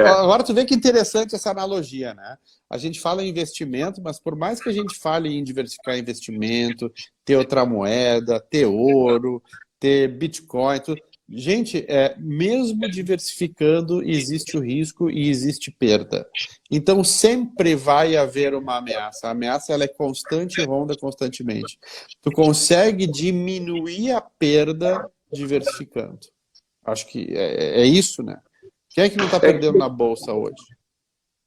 Agora tu vê que interessante essa analogia, né? A gente fala em investimento, mas por mais que a gente fale em diversificar investimento, ter outra moeda, ter ouro, ter Bitcoin, tudo, gente, mesmo diversificando, existe o risco e existe perda. Então sempre vai haver uma ameaça. A ameaça ela é constante e ronda constantemente. Tu consegue diminuir a perda diversificando. Acho que é isso, né? Quem é que não está é, perdendo na bolsa hoje?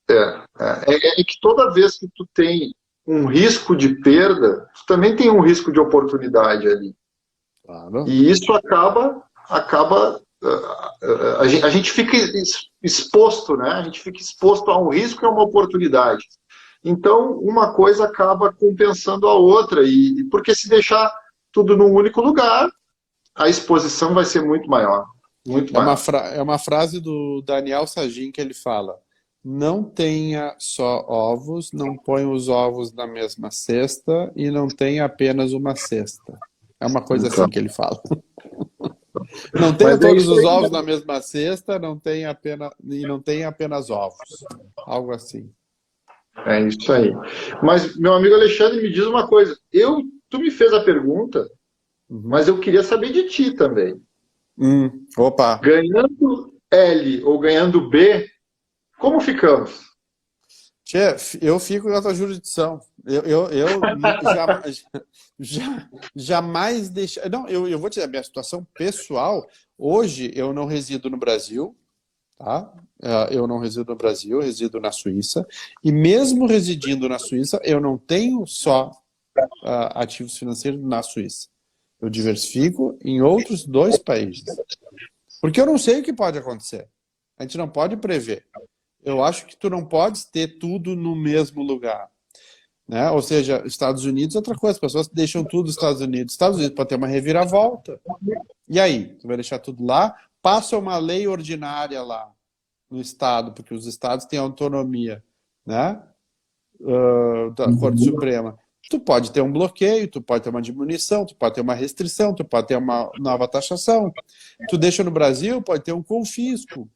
é que toda vez que tu tem um risco de perda, tu também tem um risco de oportunidade ali. Claro. E isso acaba a gente fica exposto, né? A gente fica exposto a um risco e a uma oportunidade. Então, uma coisa acaba compensando a outra, e porque se deixar tudo num único lugar, a exposição vai ser muito maior, muito maior. É uma frase do Daniel Sagin que ele fala: não tenha só ovos, não ponha os ovos na mesma cesta e não tenha apenas uma cesta. É uma coisa Então, assim que ele fala. Não tenha mas é todos isso os aí, ovos na mesma cesta, não tenha apenas ovos. Algo assim. é isso aí. Mas, meu amigo Alexandre, me diz uma coisa. Tu me fez a pergunta, mas Uhum. eu queria saber de ti também. Opa! Ganhando L ou ganhando B, como ficamos? Tchê, eu fico na tua jurisdição. Jamais deixar. Não, eu vou te dizer, a minha situação pessoal, hoje eu não resido no Brasil, tá? Eu não resido no Brasil, eu resido na Suíça. E mesmo residindo na Suíça, eu não tenho só ativos financeiros na Suíça. Eu diversifico em outros 2 países. Porque eu não sei o que pode acontecer. A gente não pode prever. Eu acho que tu não pode ter tudo no mesmo lugar, né? Ou seja, Estados Unidos é outra coisa, as pessoas deixam tudo nos Estados Unidos. Estados Unidos pode ter uma reviravolta. E aí? Tu vai deixar tudo lá? Passa uma lei ordinária lá no estado, porque os estados têm autonomia, né? Da Corte Suprema. Tu pode ter um bloqueio, tu pode ter uma diminuição, tu pode ter uma restrição, tu pode ter uma nova taxação. Tu deixa no Brasil, pode ter um confisco.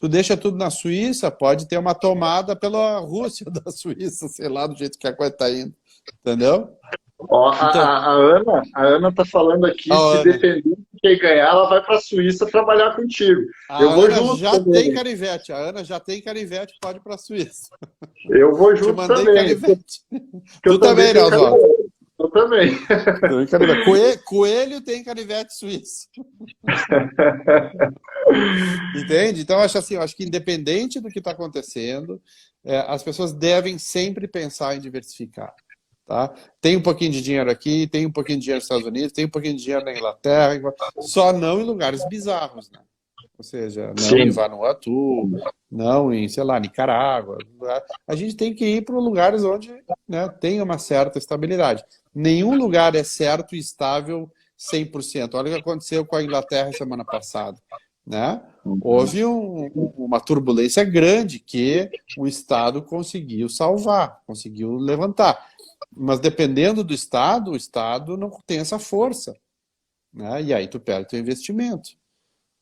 tu deixa tudo na Suíça, pode ter uma tomada pela Rússia da Suíça, sei lá, do jeito que a coisa está indo. Entendeu? Ó, Então, a Ana tá falando a aqui, se Ana. depender de quem ganhar, ela vai para a Suíça trabalhar contigo. A Eu vou Ana junto já tem também. canivete. A Ana já tem canivete, pode ir para a Suíça. Eu vou Te junto mandei também. canivete. Que eu Tu também também, né, tenho Oswaldo? canivete. Eu também. Tem canivete. Coelho tem canivete suíço. Entende? Então, eu acho assim, eu acho que independente do que está acontecendo, as pessoas devem sempre pensar em diversificar. Tá? Tem um pouquinho de dinheiro aqui, tem um pouquinho de dinheiro nos Estados Unidos, tem um pouquinho de dinheiro na Inglaterra, só não em lugares bizarros, né? Ou seja, não em Sim, Vanuatu, não em, sei lá, Nicarágua. A gente tem que ir para lugares onde, né, tem uma certa estabilidade. Nenhum lugar é certo e estável 100%. Olha o que aconteceu com a Inglaterra semana passada, né? Houve uma turbulência grande que o Estado conseguiu salvar, conseguiu levantar. Mas dependendo do Estado, o Estado não tem essa força, né? E aí tu perde teu investimento.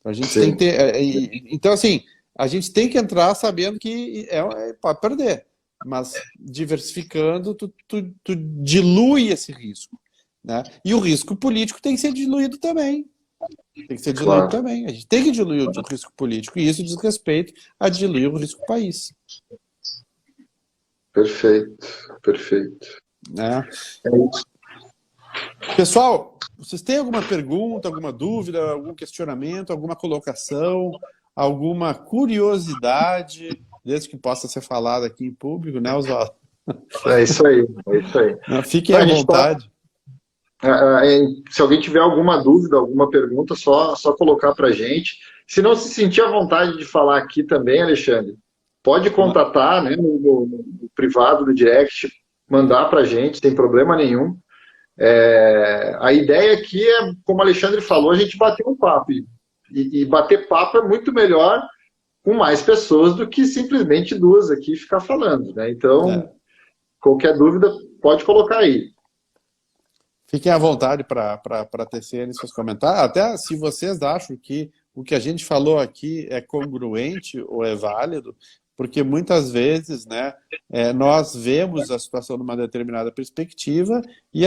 Então, a gente tem que sim, ter. Então, assim, a gente tem que entrar sabendo que pode perder. Mas diversificando, tu dilui esse risco. Né? E o risco político tem que ser diluído também. Tem que ser diluído claro. também. A gente tem que diluir o risco político. E isso diz respeito a diluir o risco país. Perfeito, perfeito. Né? É isso. Pessoal, vocês têm alguma pergunta, alguma dúvida, algum questionamento, alguma colocação, alguma curiosidade, desde que possa ser falado aqui em público, né, Oswaldo? É isso aí, é isso aí. Fiquem Então, à a gente está. vontade. Se alguém tiver alguma dúvida, alguma pergunta, só colocar para a gente. Se não se sentir à vontade de falar aqui também, Alexandre, pode contatar, né, no privado, no direct, mandar para a gente, sem problema nenhum. A ideia aqui é, como o Alexandre falou, a gente bater um papo. E bater papo é muito melhor com mais pessoas do que simplesmente duas aqui ficar falando, né? Então, É. qualquer dúvida, pode colocar aí. Fiquem à vontade para tecerem seus comentários. Até se vocês acham que o que a gente falou aqui é congruente ou é válido, porque muitas vezes, né, nós vemos a situação numa determinada perspectiva e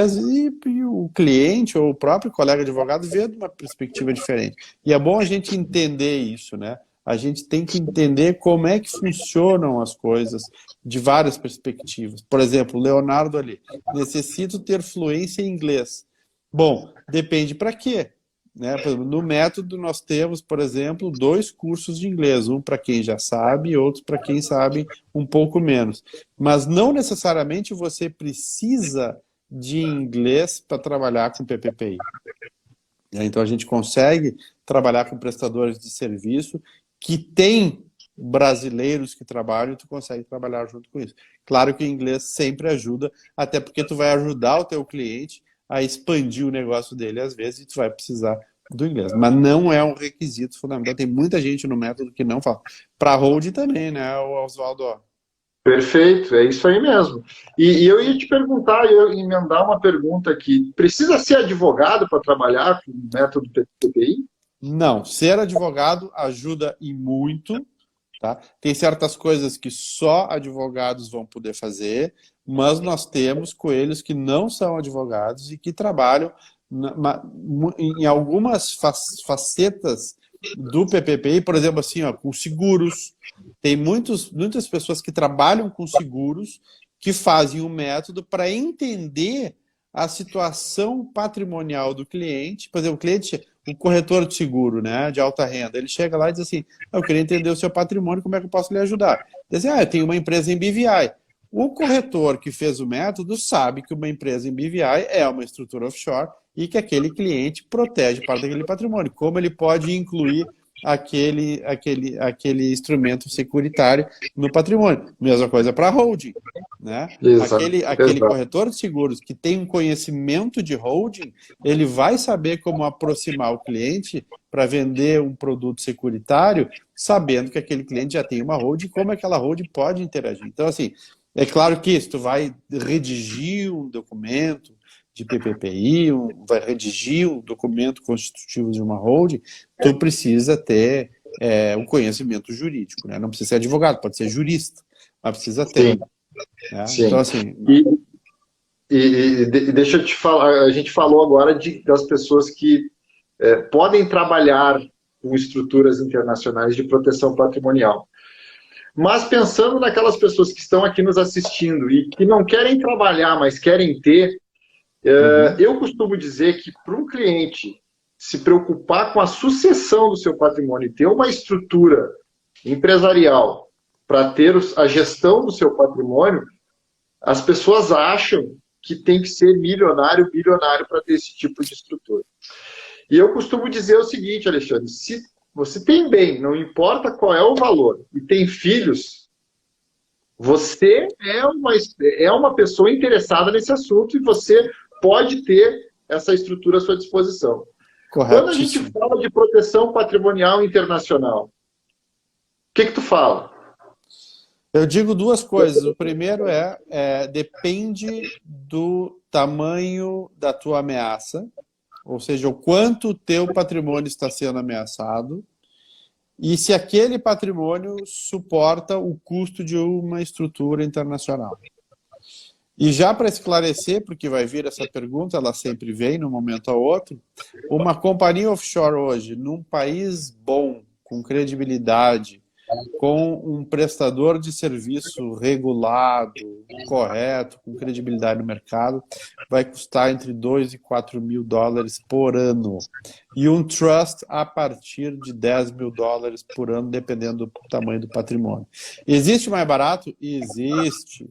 o cliente ou o próprio colega advogado vê de uma perspectiva diferente. E é bom a gente entender isso, né? A gente tem que entender como é que funcionam as coisas de várias perspectivas. Por exemplo, o Leonardo ali, necessito ter fluência em inglês. Bom, depende para quê? Né? No método nós temos, por exemplo, 2 cursos de inglês, um para quem já sabe e outro para quem sabe um pouco menos. Mas não necessariamente você precisa de inglês para trabalhar com PPPI. Então a gente consegue trabalhar com prestadores de serviço que têm brasileiros que trabalham e tu consegue trabalhar junto com isso. Claro que o inglês sempre ajuda, até porque tu vai ajudar o teu cliente a expandir o negócio dele às vezes e tu vai precisar do inglês. Mas não é um requisito fundamental. Tem muita gente no método que não fala. Para hold também, né, o Oswaldo? Perfeito, é isso aí mesmo. E eu ia te perguntar, eu ia emendar uma pergunta aqui. Precisa ser advogado para trabalhar com o método PPI? Não, ser advogado ajuda e muito, tá? Tem certas coisas que só advogados vão poder fazer, mas nós temos coelhos que não são advogados e que trabalham em algumas facetas do PPPI, por exemplo, assim, ó, com seguros. Tem muitas pessoas que trabalham com seguros que fazem um método para entender a situação patrimonial do cliente. Por exemplo, o corretor de seguro, né, de alta renda, ele chega lá e diz assim, eu queria entender o seu patrimônio, como é que eu posso lhe ajudar? Diz assim, eu tenho uma empresa em BVI. O corretor que fez o método sabe que uma empresa em BVI é uma estrutura offshore e que aquele cliente protege parte daquele patrimônio. Como ele pode incluir aquele instrumento securitário no patrimônio? Mesma coisa para holding. Né? Exato, Aquele exato. corretor de seguros que tem um conhecimento de holding, ele vai saber como aproximar o cliente para vender um produto securitário, sabendo que aquele cliente já tem uma holding, como aquela holding pode interagir. Então, assim, é claro que se tu vai redigir um documento de PPPI, vai redigir um documento constitutivo de uma holding, tu precisa ter o conhecimento jurídico, né? Não precisa ser advogado, pode ser jurista, mas precisa ter. Sim, Né? sim. Então, assim... Deixa eu te falar, a gente falou agora das pessoas que podem trabalhar com estruturas internacionais de proteção patrimonial. Mas pensando naquelas pessoas que estão aqui nos assistindo e que não querem trabalhar, mas querem ter, eu costumo dizer que para um cliente se preocupar com a sucessão do seu patrimônio e ter uma estrutura empresarial para ter a gestão do seu patrimônio, as pessoas acham que tem que ser milionário, bilionário para ter esse tipo de estrutura. E eu costumo dizer o seguinte, Alexandre, se você tem bem, não importa qual é o valor, e tem filhos, você é uma pessoa interessada nesse assunto e você pode ter essa estrutura à sua disposição. Quando a gente fala de proteção patrimonial internacional, o que tu fala? Eu digo duas coisas. O primeiro depende do tamanho da tua ameaça, ou seja, o quanto o teu patrimônio está sendo ameaçado, e se aquele patrimônio suporta o custo de uma estrutura internacional. E já para esclarecer, porque vai vir essa pergunta, ela sempre vem, num momento ou outro, uma companhia offshore hoje, num país bom, com credibilidade, com um prestador de serviço regulado, correto, com credibilidade no mercado, vai custar entre 2 e 4 mil dólares por ano. E um trust a partir de 10 mil dólares por ano, dependendo do tamanho do patrimônio. Existe mais barato? Existe.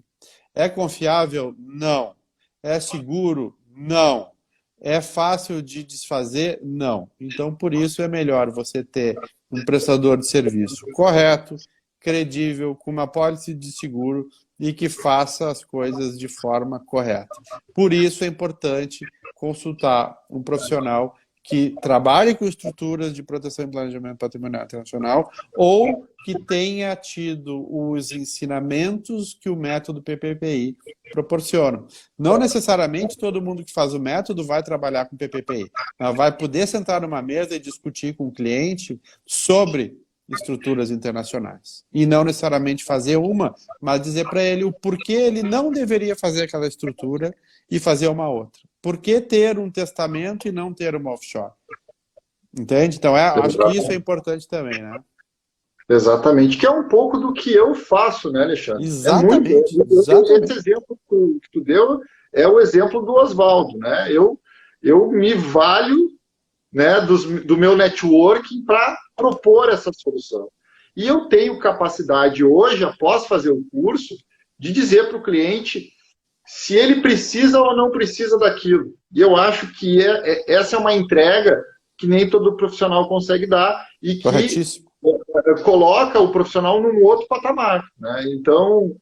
É confiável? Não. É seguro? Não. É fácil de desfazer? Não. Então, por isso é melhor você ter um prestador de serviço correto, credível, com uma pólice de seguro e que faça as coisas de forma correta. Por isso é importante consultar um profissional que trabalhe com estruturas de proteção e planejamento patrimonial internacional ou que tenha tido os ensinamentos que o método PPPI proporciona. Não necessariamente todo mundo que faz o método vai trabalhar com PPPI, mas vai poder sentar numa mesa e discutir com o cliente sobre estruturas internacionais. E não necessariamente fazer uma, mas dizer para ele o porquê ele não deveria fazer aquela estrutura e fazer uma outra. Por que ter um testamento e não ter uma offshore? Entende? Então, acho que isso é importante também, né? Exatamente, que é um pouco do que eu faço, né, Alexandre? Exatamente. Esse exemplo que tu deu é o exemplo do Oswaldo, né? Eu me valho, né, do meu networking para propor essa solução. E eu tenho capacidade hoje, após fazer o curso, de dizer para o cliente se ele precisa ou não precisa daquilo. E eu acho que essa é uma entrega que nem todo profissional consegue dar e que coloca o profissional num outro patamar. Né? Então,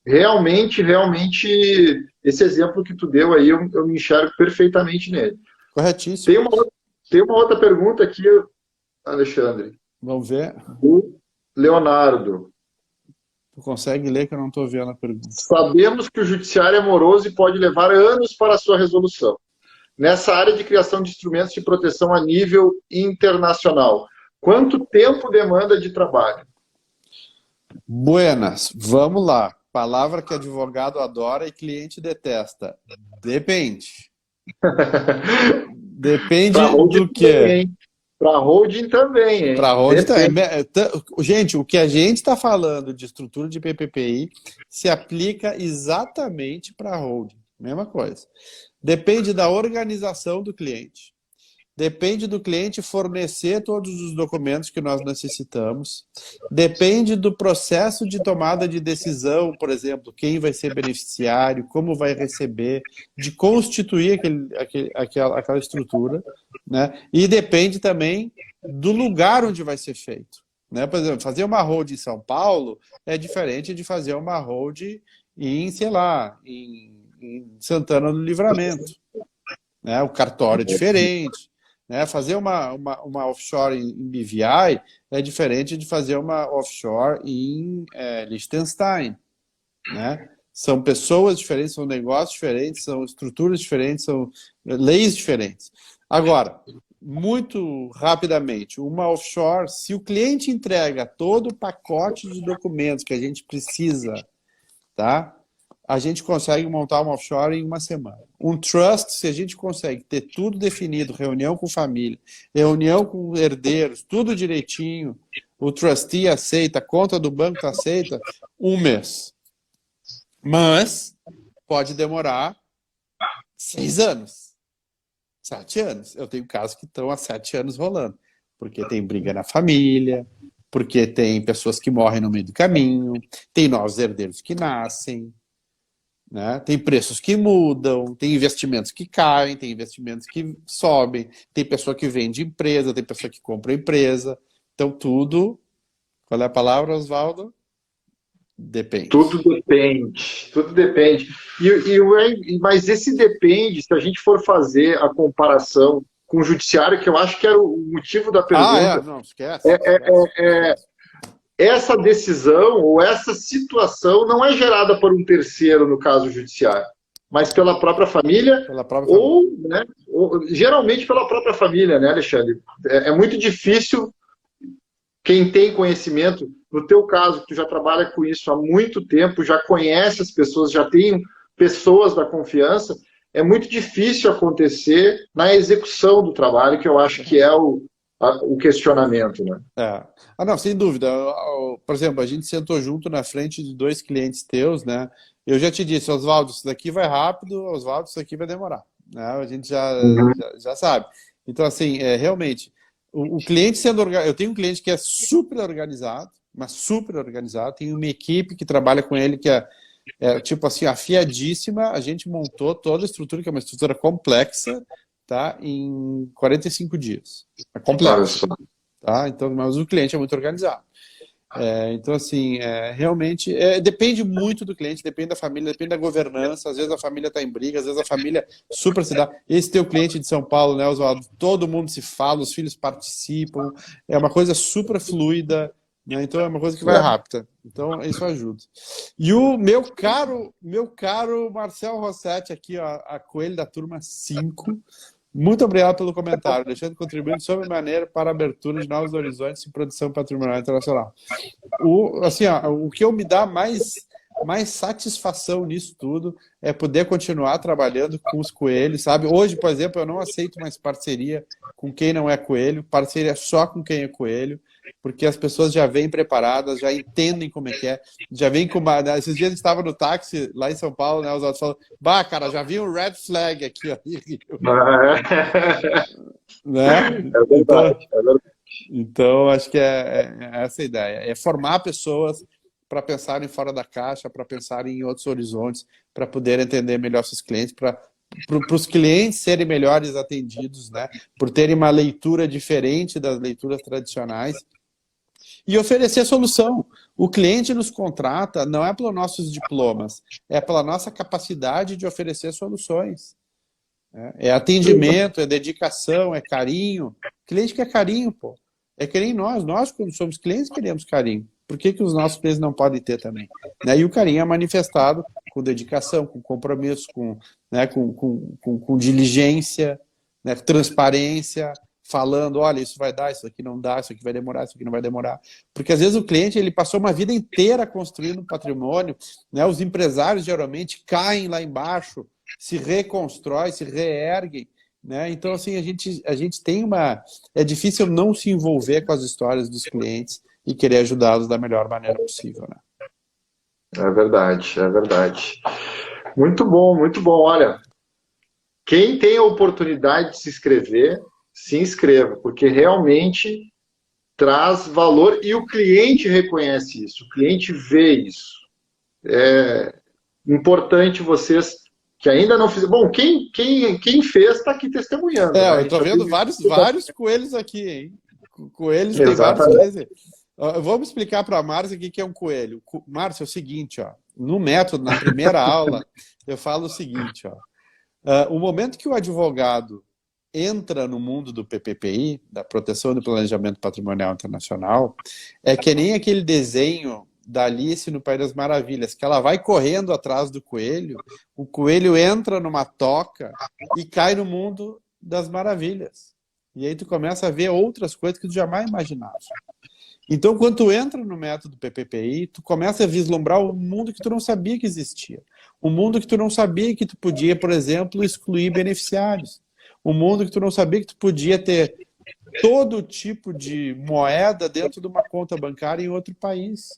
realmente, esse exemplo que tu deu aí, eu me enxergo perfeitamente nele. Corretíssimo. Tem uma outra pergunta aqui, Alexandre. Vamos ver. O Leonardo. Tu consegue ler que eu não estou vendo a pergunta. Sabemos que o judiciário é moroso e pode levar anos para a sua resolução. Nessa área de criação de instrumentos de proteção a nível internacional, quanto tempo demanda de trabalho? Buenas, vamos lá. Palavra que advogado adora e cliente detesta. Depende. Depende do quê? Para holding também, hein? Para holding também. Gente, o que a gente está falando de estrutura de PPPI se aplica exatamente para holding. Mesma coisa. Depende da organização do cliente. Depende do cliente fornecer todos os documentos que nós necessitamos. Depende do processo de tomada de decisão, por exemplo, quem vai ser beneficiário, como vai receber, de constituir aquela estrutura, né? E depende também do lugar onde vai ser feito. Né? Por exemplo, fazer uma hold em São Paulo é diferente de fazer uma hold em, sei lá, em Santana do Livramento. Né? O cartório é diferente. Né? Fazer uma offshore em BVI é diferente de fazer uma offshore em Liechtenstein. Né? São pessoas diferentes, são negócios diferentes, são estruturas diferentes, são leis diferentes. Agora, muito rapidamente, uma offshore, se o cliente entrega todo o pacote de documentos que a gente precisa, tá? A gente consegue montar uma offshore em uma semana. Um trust, se a gente consegue ter tudo definido, reunião com família, reunião com herdeiros, tudo direitinho, o trustee aceita, a conta do banco aceita, um mês. Mas pode demorar 6 anos, 7 anos. Eu tenho casos que estão há 7 anos rolando, porque tem briga na família, porque tem pessoas que morrem no meio do caminho, tem novos herdeiros que nascem, né? Tem preços que mudam, tem investimentos que caem, tem investimentos que sobem, tem pessoa que vende empresa, tem pessoa que compra empresa. Então, tudo... Qual é a palavra, Oswaldo? Depende. Tudo depende, tudo depende. Mas esse depende, se a gente for fazer a comparação com o judiciário, que eu acho que era o motivo da pergunta. Não, esquece. Essa decisão ou essa situação não é gerada por um terceiro, no caso judiciário, mas pela própria família, ou geralmente pela própria família, né, Alexandre? É muito difícil quem tem conhecimento, no teu caso, que tu já trabalha com isso há muito tempo, já conhece as pessoas, já tem pessoas da confiança, é muito difícil acontecer na execução do trabalho, que eu acho que é o questionamento, né? Não, sem dúvida. Por exemplo, a gente sentou junto na frente de 2 clientes teus, né? Eu já te disse, Oswaldo, isso daqui vai rápido, Oswaldo, isso daqui vai demorar, né? A gente já sabe. Então, assim, realmente, o cliente sendo organizado... Eu tenho um cliente que é super organizado, mas super organizado, tem uma equipe que trabalha com ele que é tipo assim, afiadíssima. A gente montou toda a estrutura, que é uma estrutura complexa, tá? Em 45 dias. É complexo. Tá? Então, mas o cliente é muito organizado. Então, assim, realmente depende muito do cliente, depende da família, depende da governança. Às vezes a família está em briga, às vezes a família super se dá. Esse teu cliente de São Paulo, né, Oswaldo? Todo mundo se fala, os filhos participam, é uma coisa super fluida, né? Então é uma coisa que vai rápida. Então isso ajuda. E o meu caro Marcel Rossetti aqui, ó, a coelho da turma 5. Muito obrigado pelo comentário, deixando contribuindo sobremaneira para a abertura de novos horizontes em produção patrimonial internacional. O que eu me dá mais satisfação nisso tudo é poder continuar trabalhando com os coelhos, sabe? Hoje, por exemplo, eu não aceito mais parceria com quem não é coelho, parceria só com quem é coelho, porque as pessoas já vêm preparadas, já entendem como é que é, já vêm com uma... Esses dias a gente estava no táxi lá em São Paulo, né? Os outros falam, cara, já vi um red flag aqui, ó. Né? É verdade, é verdade. Então, acho que é essa a ideia. É formar pessoas para pensarem fora da caixa, para pensarem em outros horizontes, para poder entender melhor seus clientes, para os clientes serem melhores atendidos, né? Por terem uma leitura diferente das leituras tradicionais e oferecer solução. O cliente nos contrata não é pelos nossos diplomas, é pela nossa capacidade de oferecer soluções. É atendimento, é dedicação, é carinho. O cliente quer carinho, pô. É que nem nós. Nós, quando somos clientes, queremos carinho. Por que os nossos clientes não podem ter também? E o carinho é manifestado com dedicação, com compromisso, com diligência, né, transparência, falando, olha, isso vai dar, isso aqui não dá, isso aqui vai demorar, isso aqui não vai demorar. Porque às vezes o cliente ele passou uma vida inteira construindo patrimônio, né, os empresários geralmente caem lá embaixo, se reconstroem, se reerguem, né? Então, assim, a gente tem uma... É difícil não se envolver com as histórias dos clientes e querer ajudá-los da melhor maneira possível, né? É verdade, é verdade. Muito bom, muito bom. Olha, quem tem a oportunidade de se inscreva, porque realmente traz valor e o cliente reconhece isso, o cliente vê isso. É importante vocês que ainda não fizeram... Bom, quem fez está aqui testemunhando. Né? Eu estou vendo vários coelhos aqui, hein? Coelhos tem vários coelhos. Vamos explicar para a Márcia o que é um coelho. Márcia, é o seguinte, ó, no método, na primeira aula, eu falo o seguinte, ó, o momento que o advogado entra no mundo do PPPI, da Proteção do Planejamento Patrimonial Internacional, é que nem aquele desenho da Alice no País das Maravilhas, que ela vai correndo atrás do coelho, o coelho entra numa toca e cai no mundo das maravilhas. E aí tu começa a ver outras coisas que tu jamais imaginava. Então, quando tu entra no método PPPI, tu começa a vislumbrar um mundo que tu não sabia que existia. Um mundo que tu não sabia que tu podia, por exemplo, excluir beneficiários. Um mundo que tu não sabia que tu podia ter todo tipo de moeda dentro de uma conta bancária em outro país.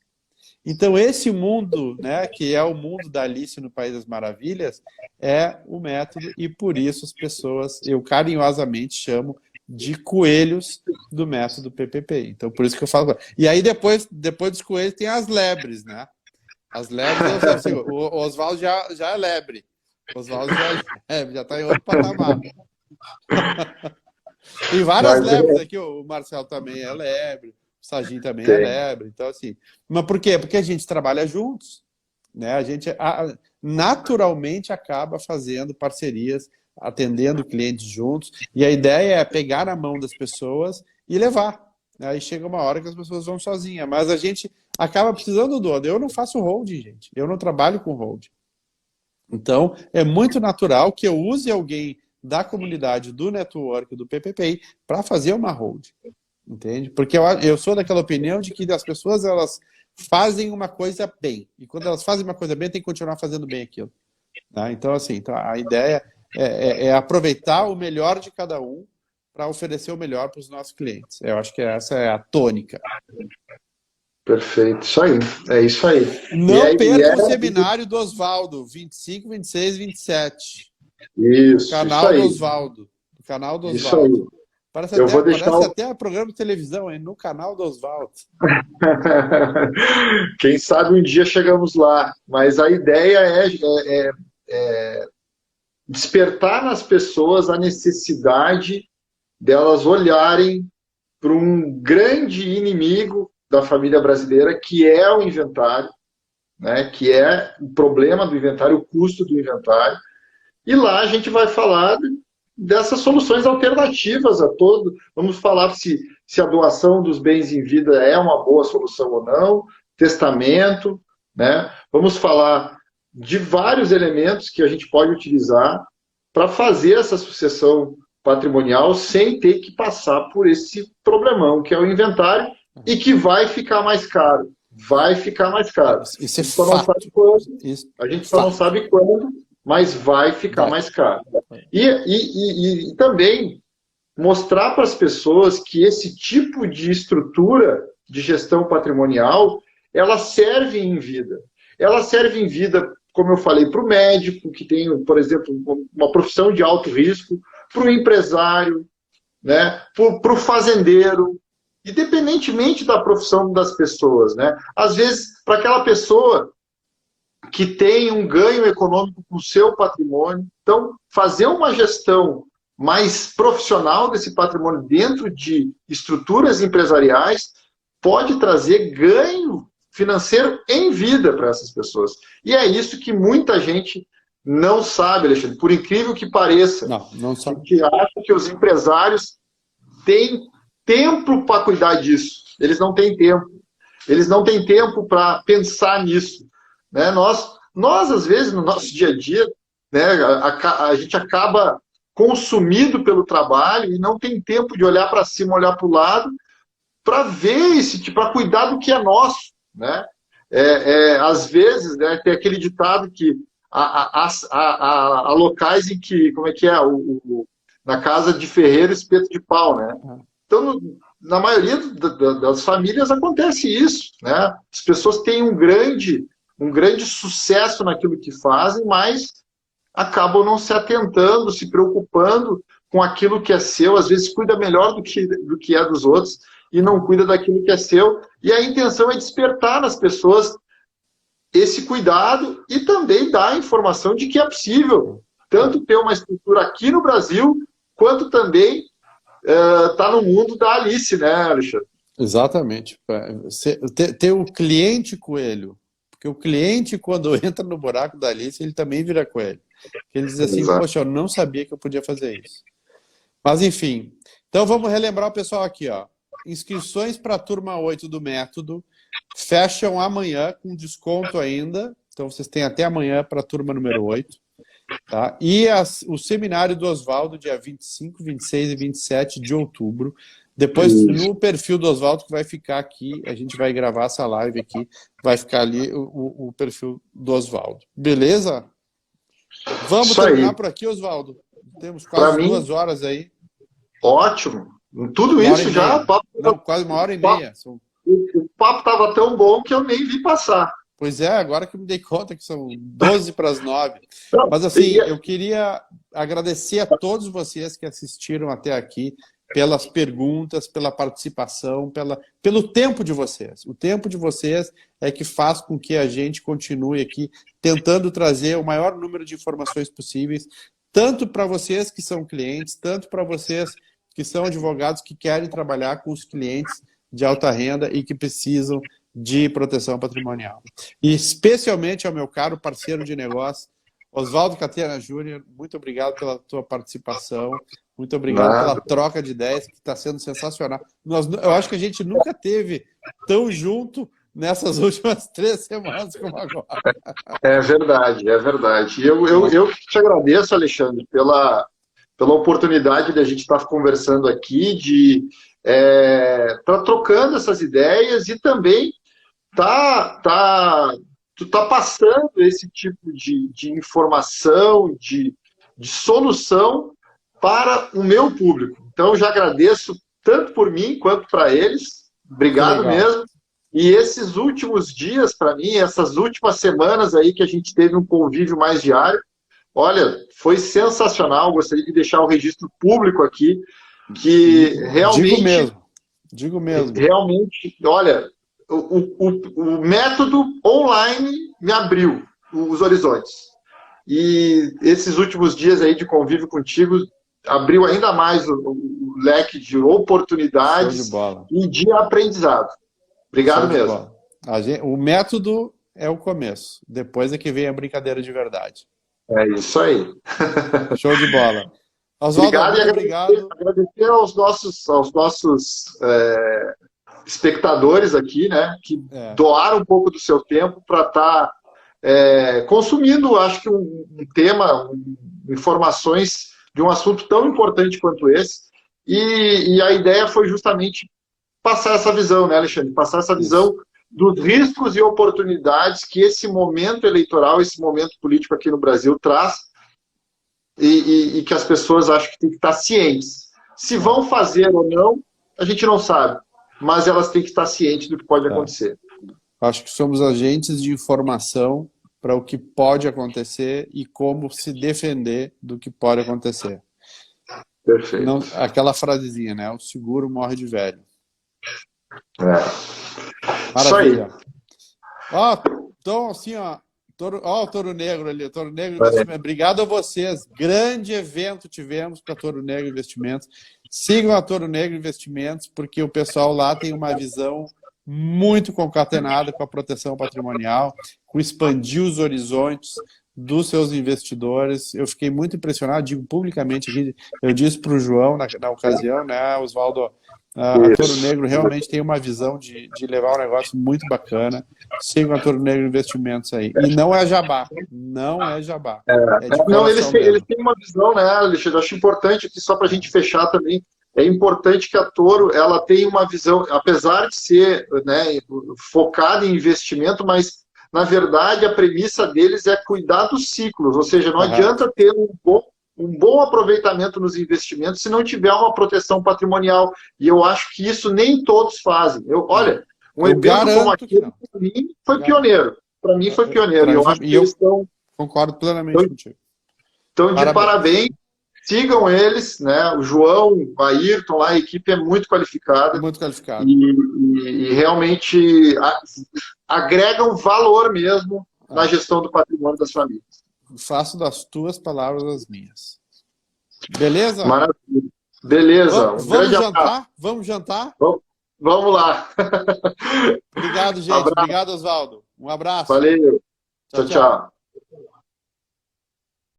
Então, esse mundo, né, que é o mundo da Alice no País das Maravilhas, é o método, e por isso as pessoas, eu carinhosamente chamo de coelhos do método PPPI. Então, por isso que eu falo. E aí, depois dos coelhos, tem as lebres, né? As lebres, assim, o Oswaldo já é lebre. O Oswaldo já está em outro patamar. Tem várias lebres aqui, o Marcelo também é lebre, o Sagim também é lebre. Então, assim. Mas por quê? Porque a gente trabalha juntos. Né? A gente naturalmente acaba fazendo parcerias, atendendo clientes juntos, e a ideia é pegar na mão das pessoas e levar. Aí chega uma hora que as pessoas vão sozinhas, mas a gente acaba precisando do outro. Eu não faço holding, gente. Eu não trabalho com holding. Então, é muito natural que eu use alguém da comunidade, do network, do PPPI, para fazer uma holding. Entende? Porque eu sou daquela opinião de que as pessoas, elas fazem uma coisa bem. E quando elas fazem uma coisa bem, tem que continuar fazendo bem aquilo. Tá? Então, assim, a ideia é aproveitar o melhor de cada um para oferecer o melhor para os nossos clientes. Eu acho que essa é a tônica. Perfeito, isso aí. É isso aí. Não perca o seminário do Oswaldo, 25, 26, 27. Isso, o canal do Oswaldo. O canal do Isso aí. Parece até programa de televisão, hein? No canal do Oswaldo. Quem sabe um dia chegamos lá. Mas a ideia é despertar nas pessoas a necessidade delas olharem para um grande inimigo da família brasileira, que é o inventário, né? Que é o problema do inventário, o custo do inventário. E lá a gente vai falar dessas soluções alternativas a todo. Vamos falar se a doação dos bens em vida é uma boa solução ou não, testamento, né? Vamos falar de vários elementos que a gente pode utilizar para fazer essa sucessão patrimonial sem ter que passar por esse problemão que é o inventário e que vai ficar mais caro. Vai ficar mais caro. Isso é fato. A gente só não sabe quando, mas vai ficar mais caro. E também mostrar para as pessoas que esse tipo de estrutura de gestão patrimonial, ela serve em vida. Ela serve em vida, como eu falei, para o médico, que tem, por exemplo, uma profissão de alto risco, para o empresário, né? Para o fazendeiro, independentemente da profissão das pessoas, né? Às vezes, para aquela pessoa que tem um ganho econômico com o seu patrimônio. Então, fazer uma gestão mais profissional desse patrimônio dentro de estruturas empresariais pode trazer ganho financeiro em vida para essas pessoas. E é isso que muita gente não sabe, Alexandre, por incrível que pareça. Não sabe. Que acha que os empresários têm tempo para cuidar disso. Eles não têm tempo. Eles não têm tempo para pensar nisso. Né? Nós, às vezes, no nosso dia a dia, né, a gente acaba consumido pelo trabalho e não tem tempo de olhar para cima, olhar para o lado, para ver para cuidar do que é nosso. Né? Às vezes, né, tem aquele ditado que há locais em que, como é que é? Na casa de ferreiro, espeto de pau. Né? Então, na maioria das famílias acontece isso. Né? As pessoas têm um grande sucesso naquilo que fazem, mas acabam não se atentando, se preocupando com aquilo que é seu, às vezes cuida melhor do que é dos outros e não cuida daquilo que é seu. E a intenção é despertar nas pessoas esse cuidado e também dar a informação de que é possível tanto ter uma estrutura aqui no Brasil, quanto também tá no mundo da Alice, né, Alexandre? Exatamente. Ter o cliente coelho. Porque o cliente, quando entra no buraco da Alice, ele também vira coelho. Ele diz assim, poxa, eu não sabia que eu podia fazer isso. Mas, enfim. Então, vamos relembrar o pessoal aqui, ó. Inscrições para a turma 8 do método fecham amanhã com desconto ainda. Então, vocês têm até amanhã para a turma número 8. Tá? E o seminário do Oswaldo, dia 25, 26 e 27 de outubro. Depois, no perfil do Oswaldo, que vai ficar aqui, a gente vai gravar essa live aqui, vai ficar ali o perfil do Oswaldo. Beleza? Vamos Isso terminar aí. por aqui, Oswaldo. Temos Pra quase mim, 2 horas aí. ótimo. Tudo Uma hora isso e já, meia. Não, quase 1 hora e meia. o papo estava tão bom que eu nem vi passar. Pois é, agora que eu me dei conta que são 12 para as 9. Não, Mas assim, eu queria agradecer a todos vocês que assistiram até aqui, pelas perguntas, pela participação, pelo tempo de vocês. O tempo de vocês é que faz com que a gente continue aqui tentando trazer o maior número de informações possíveis, tanto para vocês que são clientes, tanto para vocês que são advogados que querem trabalhar com os clientes de alta renda e que precisam de proteção patrimonial. E especialmente ao meu caro parceiro de negócio, Oswaldo Catena Júnior, muito obrigado pela tua participação, muito obrigado pela troca de ideias, que está sendo sensacional. Eu acho que a gente nunca teve tão junto nessas últimas 3 semanas como agora. É verdade, é verdade. Eu te agradeço, Alexandre, pela oportunidade de a gente estar conversando aqui, de estar trocando essas ideias e também tu tá passando esse tipo de informação, de solução para o meu público. Então, eu já agradeço tanto por mim quanto para eles. Obrigado mesmo. E esses últimos dias, para mim, essas últimas semanas aí que a gente teve um convívio mais diário, olha, foi sensacional. Gostaria de deixar o registro público aqui, que realmente... Digo mesmo. Realmente, olha... O método online me abriu os horizontes. E esses últimos dias aí de convívio contigo abriu ainda mais o leque de oportunidades e de aprendizado. Obrigado mesmo. O método é o começo. Depois é que vem a brincadeira de verdade. É isso aí. Show de bola. Oswaldo, obrigado. Agradecer aos nossos espectadores aqui, né, que doaram um pouco do seu tempo para estar consumindo, acho que um tema, informações de um assunto tão importante quanto esse, e a ideia foi justamente passar essa visão, né, Alexandre? Passar essa visão dos riscos e oportunidades que esse momento eleitoral, esse momento político aqui no Brasil traz, e que as pessoas acham que tem que estar cientes. Se vão fazer ou não, a gente não sabe. Mas elas têm que estar cientes do que pode acontecer. Acho que somos agentes de informação para o que pode acontecer e como se defender do que pode acontecer. Perfeito. Não, aquela frasezinha, né? O seguro morre de velho. Maravilha. Então, assim, ó, o Touro Negro ali, Touro Negro Investimento. Obrigado a vocês. Grande evento tivemos para Touro Negro Investimentos. Sigam a Touro Negro Investimentos, porque o pessoal lá tem uma visão muito concatenada com a proteção patrimonial, com expandir os horizontes dos seus investidores. Eu fiquei muito impressionado, digo publicamente aqui, eu disse para o João na ocasião, né, Oswaldo, a Touro Negro realmente tem uma visão de levar um negócio muito bacana. Sigam a Touro Negro Investimentos aí. E não é jabá. Não é jabá. Não, eles têm uma visão, né, Alexandre? Acho importante aqui, só para a gente fechar também, é importante que a Touro ela tenha uma visão, apesar de ser, né, focada em investimento, mas, na verdade, a premissa deles é cuidar dos ciclos. Ou seja, não adianta ter um bom aproveitamento nos investimentos se não tiver uma proteção patrimonial. E eu acho que isso nem todos fazem. Olha, um evento como aquele, para mim, foi pioneiro. Para mim, foi pioneiro. Eu acho que eles estão... Concordo plenamente contigo. Então, de parabéns. Sigam eles, né? O João, o Ayrton, lá, a equipe é muito qualificada. Muito qualificada. E realmente agregam valor mesmo na gestão do patrimônio das famílias. Faço das tuas palavras as minhas. Beleza? Maravilha. Beleza. Vamos jantar? Vamos jantar? Vamos lá. Obrigado, gente. Obrigado, Oswaldo. Um abraço. Valeu. Tchau, tchau.